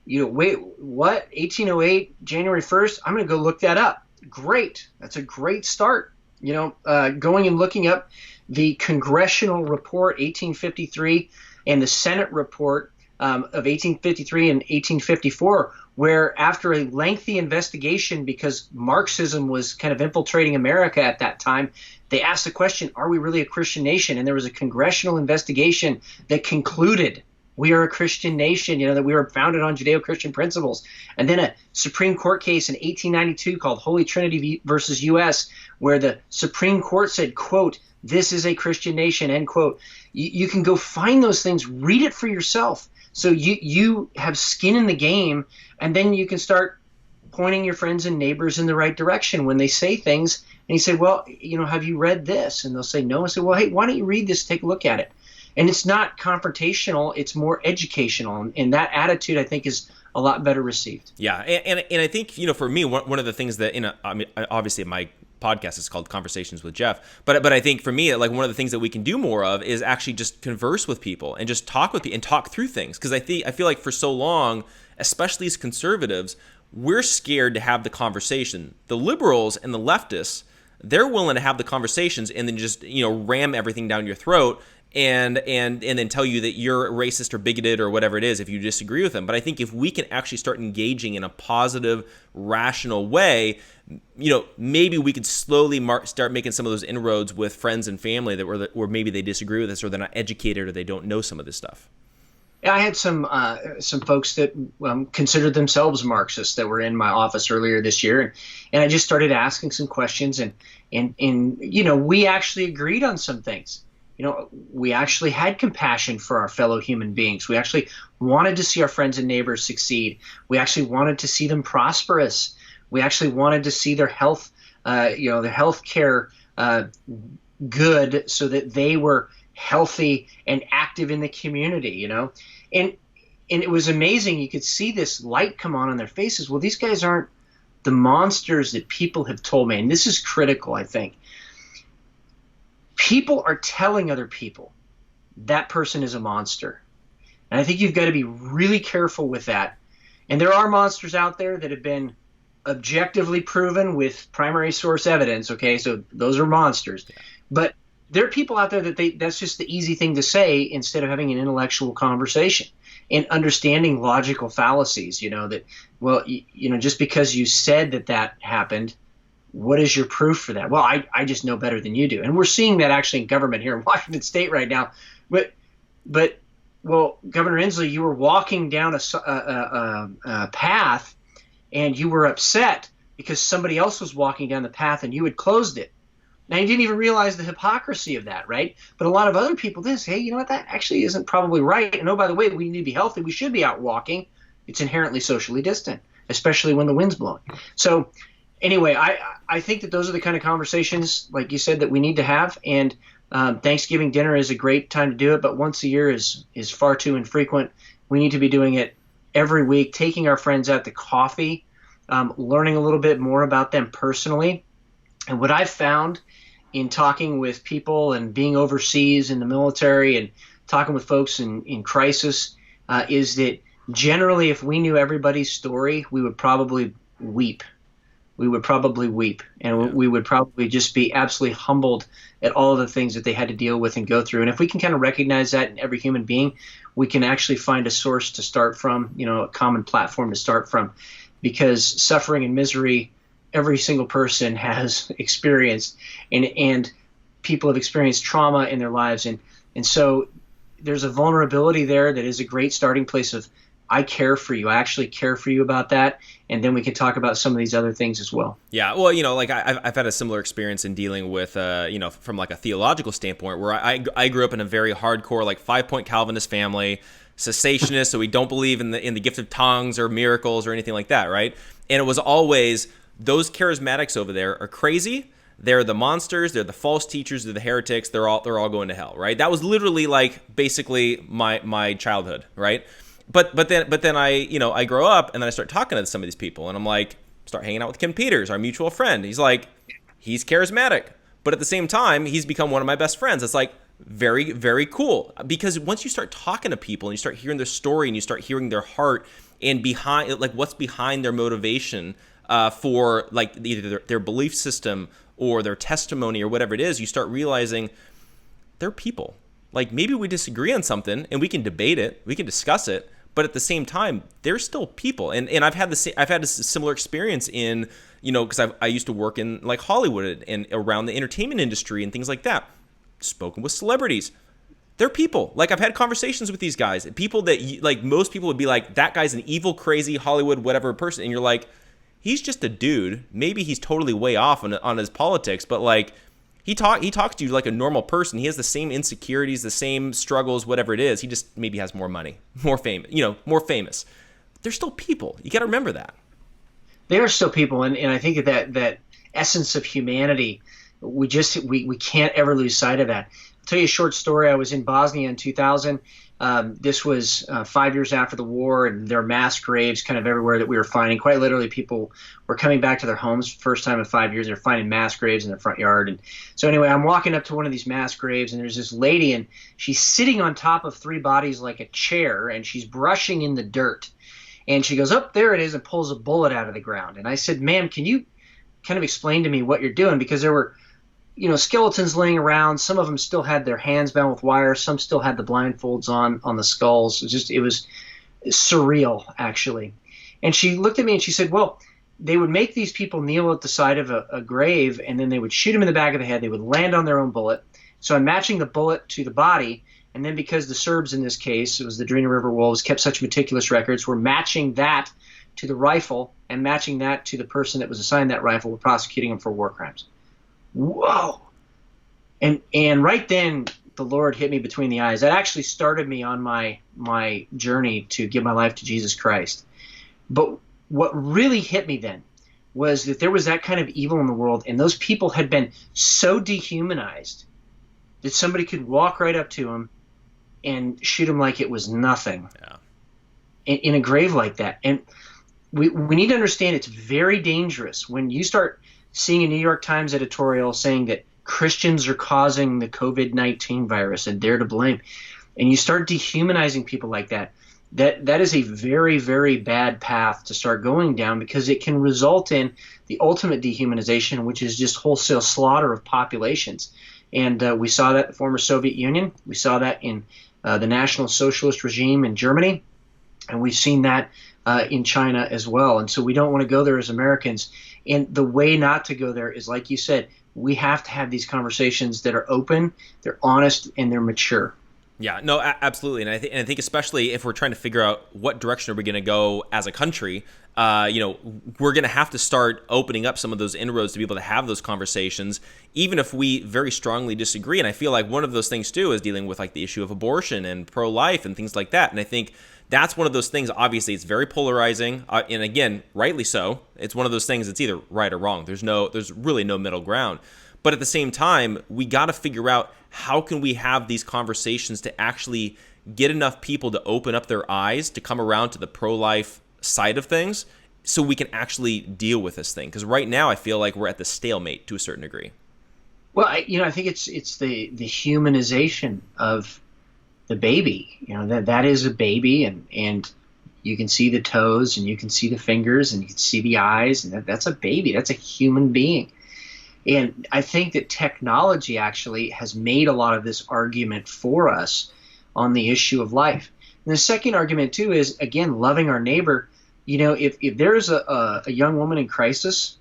wait, what? 1808, January 1st? I'm going to go look that up. Great. That's a great start. Going and looking up the Congressional Report 1853 and the Senate Report of 1853 and 1854, where after a lengthy investigation, because Marxism was kind of infiltrating America at that time, they asked the question, are we really a Christian nation? And there was a congressional investigation that concluded we are a Christian nation, that we were founded on Judeo-Christian principles. And then a Supreme Court case in 1892 called Holy Trinity versus U.S., where the Supreme Court said, quote, this is a Christian nation, end quote. You can go find those things, read it for yourself. So you have skin in the game, and then you can start pointing your friends and neighbors in the right direction when they say things. And you say, well, have you read this? And they'll say no. I say, well, hey, why don't you read this? Take a look at it. And it's not confrontational. It's more educational. And that attitude, I think, is a lot better received. Yeah. And I think, for me, one of the things that, obviously my podcast is called Conversations with Jeff, but I think for me, like, one of the things that we can do more of is actually just converse with people and just talk with people and talk through things. Because I feel like for so long, especially as conservatives, we're scared to have the conversation. The liberals and the leftists, they're willing to have the conversations and then just, ram everything down your throat and then tell you that you're racist or bigoted or whatever it is if you disagree with them. But I think if we can actually start engaging in a positive, rational way, maybe we could slowly start making some of those inroads with friends and family where maybe they disagree with us or they're not educated or they don't know some of this stuff. I had some folks that considered themselves Marxists that were in my office earlier this year, and I just started asking some questions, and we actually agreed on some things. We actually had compassion for our fellow human beings. We actually wanted to see our friends and neighbors succeed. We actually wanted to see them prosperous. We actually wanted to see their health, their health care good, so that they were healthy and active in the community. And it was amazing. You could see this light come on their faces. Well, these guys aren't the monsters that people have told me, and this is critical, I think. People are telling other people that person is a monster. And I think you've got to be really careful with that. And there are monsters out there that have been objectively proven with primary source evidence, okay? So those are monsters. But there are people out there that's just the easy thing to say instead of having an intellectual conversation and understanding logical fallacies, just because you said that happened, what is your proof for that? Well, I just know better than you do. And we're seeing that actually in government here in Washington State right now. But Governor Inslee, you were walking down a path and you were upset because somebody else was walking down the path and you had closed it. Now, you didn't even realize the hypocrisy of that, right? But a lot of other people did say, hey, you know what, that actually isn't probably right. And oh, by the way, we need to be healthy. We should be out walking. It's inherently socially distant, especially when the wind's blowing. So anyway, I think that those are the kind of conversations, like you said, that we need to have. And Thanksgiving dinner is a great time to do it, but once a year is far too infrequent. We need to be doing it every week, taking our friends out to coffee, learning a little bit more about them personally. And what I've found in talking with people and being overseas in the military and talking with folks in crisis is that generally if we knew everybody's story, we would probably weep. We would probably weep, and we would probably just be absolutely humbled at all of the things that they had to deal with and go through. And if we can kind of recognize that in every human being, we can actually find a source to start from, a common platform to start from, because suffering and misery, every single person has experienced, and people have experienced trauma in their lives. And so there's a vulnerability there that is a great starting place of I care for you. I actually care for you about that. And then we can talk about some of these other things as well. Yeah, well, like I've had a similar experience in dealing with, from like a theological standpoint, where I grew up in a very hardcore, like 5-point Calvinist family, cessationist, so we don't believe in the gift of tongues or miracles or anything like that, right? And it was always, those charismatics over there are crazy. They're the monsters. They're the false teachers. They're the heretics. They're all going to hell, right? That was literally like basically my childhood, right? But then I grow up and then I start talking to some of these people and I'm like, start hanging out with Ken Peters, our mutual friend. He's like, he's charismatic, but at the same time, he's become one of my best friends. It's like very, very cool, because once you start talking to people and you start hearing their story and you start hearing their heart and behind, like what's behind their motivation for like either their belief system or their testimony or whatever it is, you start realizing they're people. Like maybe we disagree on something and we can debate it, we can discuss it, but at the same time, they're still people. And I've had a similar experience in, because I used to work in like Hollywood and around the entertainment industry and things like that. Spoken with celebrities. They're people. Like I've had conversations with these guys, people that like most people would be like, that guy's an evil, crazy Hollywood, whatever person. And you're like, he's just a dude. Maybe he's totally way off on his politics, but like, He talks to you like a normal person. He has the same insecurities, the same struggles, whatever it is. He just maybe has more money, more famous. They're still people. You got to remember that. They are still people, and I think that essence of humanity, we can't ever lose sight of that. I'll tell you a short story. I was in Bosnia in 2000. This was 5 years after the war, and there are mass graves kind of everywhere that we were finding. Quite literally, people were coming back to their homes first time in 5 years. They're finding mass graves in their front yard. And so anyway, I'm walking up to one of these mass graves, and there's this lady, and she's sitting on top of 3 bodies like a chair, and she's brushing in the dirt. And she goes, "Oh, there it is," and pulls a bullet out of the ground. And I said, "Ma'am, can you kind of explain to me what you're doing?" Because there were skeletons laying around. Some of them still had their hands bound with wire. Some still had the blindfolds on the skulls. It was surreal, actually. And she looked at me and she said, "Well, they would make these people kneel at the side of a grave, and then they would shoot them in the back of the head. They would land on their own bullet. So I'm matching the bullet to the body. And then because the Serbs in this case, it was the Drina River Wolves, kept such meticulous records, we're matching that to the rifle and matching that to the person that was assigned that rifle. We're prosecuting them for war crimes." Whoa. And right then the Lord hit me between the eyes. That actually started me on my journey to give my life to Jesus Christ. But what really hit me then was that there was that kind of evil in the world, and those people had been so dehumanized that somebody could walk right up to them and shoot them like it was nothing. Yeah. In a grave like that. And we need to understand it's very dangerous when you start seeing a New York Times editorial saying that Christians are causing the COVID-19 virus and they're to blame, and you start dehumanizing people like that, that is a very, very bad path to start going down, because it can result in the ultimate dehumanization, which is just wholesale slaughter of populations. And we saw that in the former Soviet Union. We saw that in the National Socialist regime in Germany, and we've seen that in China as well. And so we don't want to go there as Americans. And the way not to go there is, like you said, we have to have these conversations that are open, they're honest, and they're mature. Yeah, no, absolutely. And I think especially if we're trying to figure out what direction are we going to go as a country, we're going to have to start opening up some of those inroads to be able to have those conversations, even if we very strongly disagree. And I feel like one of those things too is dealing with like the issue of abortion and pro-life and things like that. And I think that's one of those things. Obviously, it's very polarizing, and again, rightly so. It's one of those things. It's either right or wrong. There's really no middle ground. But at the same time, we got to figure out how can we have these conversations to actually get enough people to open up their eyes to come around to the pro-life side of things, so we can actually deal with this thing. Because right now, I feel like we're at the stalemate to a certain degree. Well, I think it's the humanization of the baby. That is a baby, and you can see the toes, and you can see the fingers, and you can see the eyes, and that's a baby. That's a human being. And I think that technology actually has made a lot of this argument for us on the issue of life. And the second argument too is, again, loving our neighbor. If there's a young woman in crisis,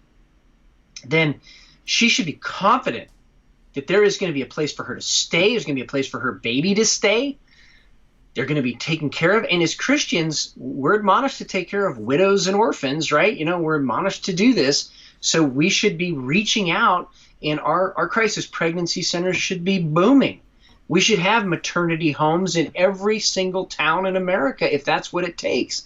then she should be confident that there is going to be a place for her to stay. There's going to be a place for her baby to stay. They're going to be taken care of. And as Christians, we're admonished to take care of widows and orphans, right? We're admonished to do this. So we should be reaching out, and our crisis pregnancy centers should be booming. We should have maternity homes in every single town in America if that's what it takes.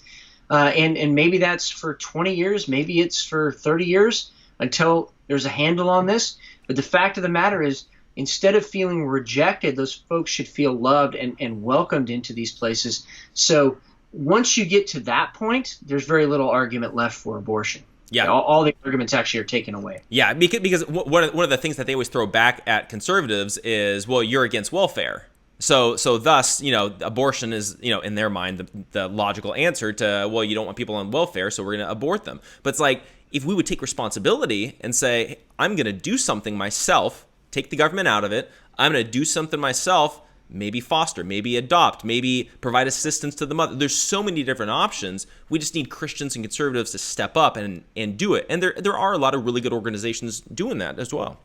And maybe that's for 20 years, maybe it's for 30 years until there's a handle on this. But the fact of the matter is, instead of feeling rejected, those folks should feel loved and welcomed into these places. So once you get to that point, there's very little argument left for abortion. Yeah, all the arguments actually are taken away. Yeah, because one of the things that they always throw back at conservatives is, well, you're against welfare. So thus, abortion is, in their mind, the logical answer to, well, you don't want people on welfare, so we're going to abort them. But it's like, if we would take responsibility and say, hey, I'm going to do something myself, take the government out of it, I'm going to do something myself, maybe foster, maybe adopt, maybe provide assistance to the mother. There's so many different options. We just need Christians and conservatives to step up and do it. And there are a lot of really good organizations doing that as well.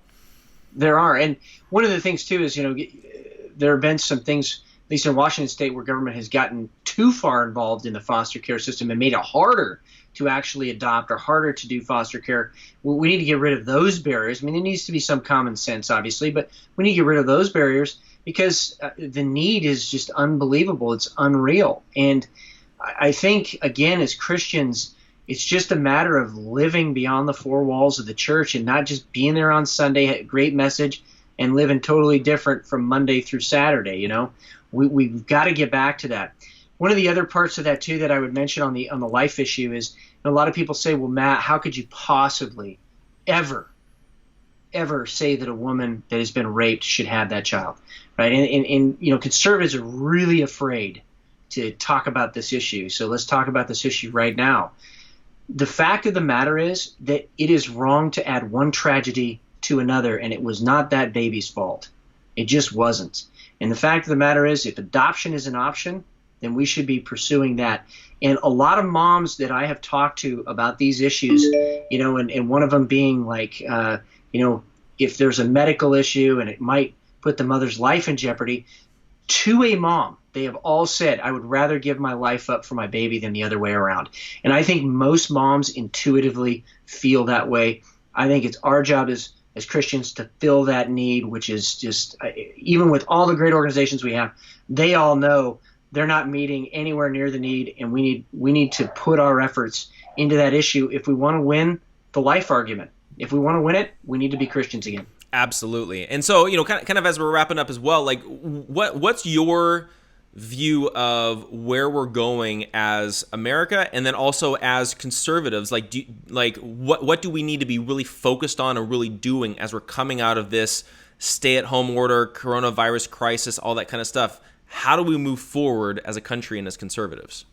There are. And one of the things, too, is, there have been some things, at least in Washington State, where government has gotten too far involved in the foster care system and made it harder to actually adopt or harder to do foster care. We need to get rid of those barriers. I mean, there needs to be some common sense, obviously, but we need to get rid of those barriers because the need is just unbelievable. It's unreal. And I think, again, as Christians, it's just a matter of living beyond the four walls of the church and not just being there on Sunday, a great message, and living totally different from Monday through Saturday. We've got to get back to that. One of the other parts of that, too, that I would mention on the life issue is, a lot of people say, well, Matt, how could you possibly ever say that a woman that has been raped should have that child, right? And conservatives are really afraid to talk about this issue. So let's talk about this issue right now. The fact of the matter is that it is wrong to add one tragedy to another, and it was not that baby's fault. It just wasn't. And the fact of the matter is, if adoption is an option, then we should be pursuing that. And a lot of moms that I have talked to about these issues, and one of them being like, if there's a medical issue and it might put the mother's life in jeopardy, to a mom, they have all said, I would rather give my life up for my baby than the other way around. And I think most moms intuitively feel that way. I think it's our job as Christians to fill that need, which is just, even with all the great organizations we have, they all know they're not meeting anywhere near the need, and we need to put our efforts into that issue if we want to win the life argument. If we want to win it, we need to be Christians again. Absolutely. And so, kind of as we're wrapping up as well, like what's your view of where we're going as America, and then also as conservatives? Like, what do we need to be really focused on or really doing as we're coming out of this stay-at-home order, coronavirus crisis, all that kind of stuff? How do we move forward as a country and as conservatives?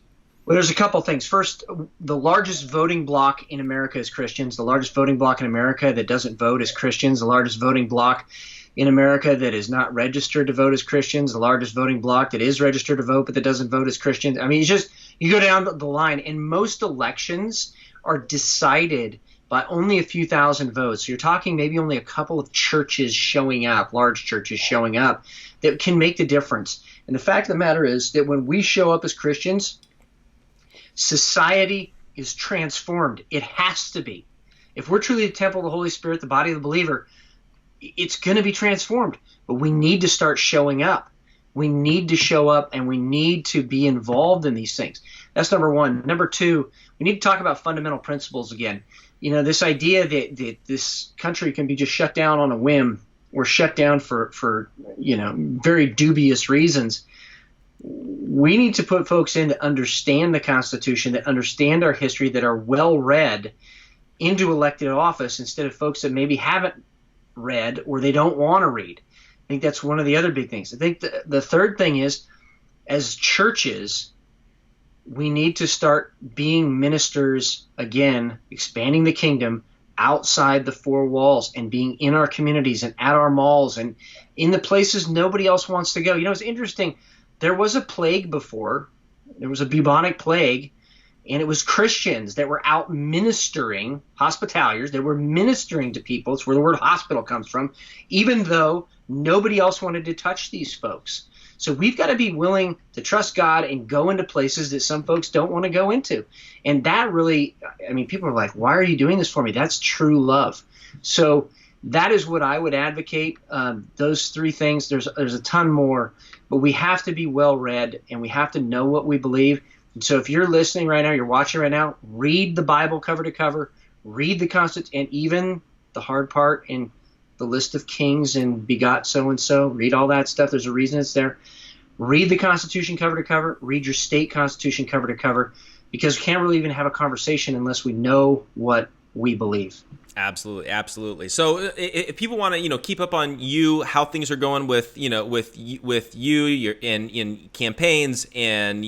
Well, there's a couple things. First, the largest voting bloc in America is Christians. The largest voting bloc in America that doesn't vote is Christians. The largest voting bloc in America that is not registered to vote is Christians. The largest voting bloc that is registered to vote but that doesn't vote is Christians. I mean, you go down the line, and most elections are decided by only a few thousand votes. So you're talking maybe only a couple of churches showing up, large churches showing up, that can make the difference. And the fact of the matter is that when we show up as Christians, society is transformed. It has to be. If we're truly the temple of the Holy Spirit, the body of the believer, it's going to be transformed. But we need to start showing up. We need to show up, and we need to be involved in these things. That's number one. Number two, we need to talk about fundamental principles again. This idea that this country can be just shut down on a whim or shut down for very dubious reasons. We need to put folks in that understand the Constitution, that understand our history, that are well-read into elected office instead of folks that maybe haven't read or they don't want to read. I think that's one of the other big things. I think the third thing is, as churches, we need to start being ministers again, expanding the kingdom outside the four walls and being in our communities and at our malls and in the places nobody else wants to go. It's interesting. There was a plague before. There was a bubonic plague, and it was Christians that were out ministering, hospitaliers, that were ministering to people. It's where the word hospital comes from, even though nobody else wanted to touch these folks. So we've got to be willing to trust God and go into places that some folks don't want to go into. And that really, I mean, people are like, why are you doing this for me? That's true love. So that is what I would advocate. Those three things, there's a ton more, but we have to be well read and we have to know what we believe. And so if you're listening right now, you're watching right now, read the Bible cover to cover, read the Constitution, and even the hard part in the list of kings and begot so-and-so, read all that stuff. There's a reason it's there. Read the Constitution cover to cover, read your state Constitution cover to cover, because we can't really even have a conversation unless we know what we believe. Absolutely, absolutely. So if people want to, keep up on you, how things are going with you, your in campaigns, and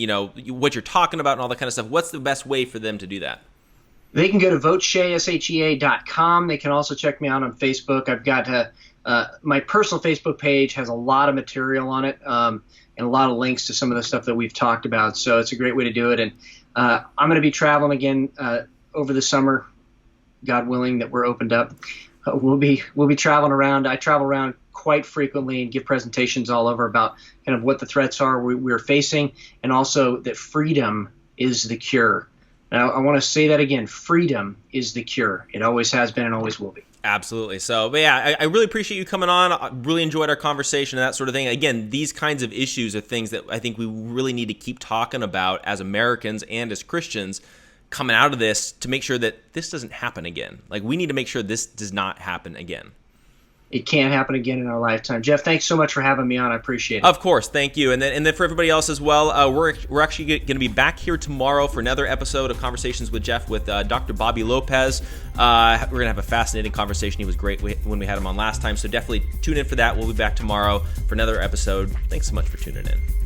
what you're talking about and all that kind of stuff, what's the best way for them to do that? They can go to voteshea.com. They can also check me out on Facebook. I've got my personal Facebook page has a lot of material on it and a lot of links to some of the stuff that we've talked about. So it's a great way to do it. And I'm going to be traveling again over the summer, God willing that we're opened up. We'll be traveling around. I travel around quite frequently and give presentations all over about kind of what the threats are we're facing, and also that freedom is the cure. Now, I want to say that again. Freedom is the cure. It always has been and always will be. Absolutely. So, but yeah, I really appreciate you coming on. I really enjoyed our conversation and that sort of thing. Again, these kinds of issues are things that I think we really need to keep talking about as Americans and as Christians coming out of this to make sure that this doesn't happen again. Like, we need to make sure this does not happen again. It can't happen again in our lifetime. Jeff, thanks so much for having me on. I appreciate it. Of course, thank you. And then for everybody else as well, we're actually going to be back here tomorrow for another episode of Conversations with Jeff with Dr. Bobby Lopez. We're going to have a fascinating conversation. He was great when we had him on last time, so definitely tune in for that. We'll be back tomorrow for another episode. Thanks so much for tuning in.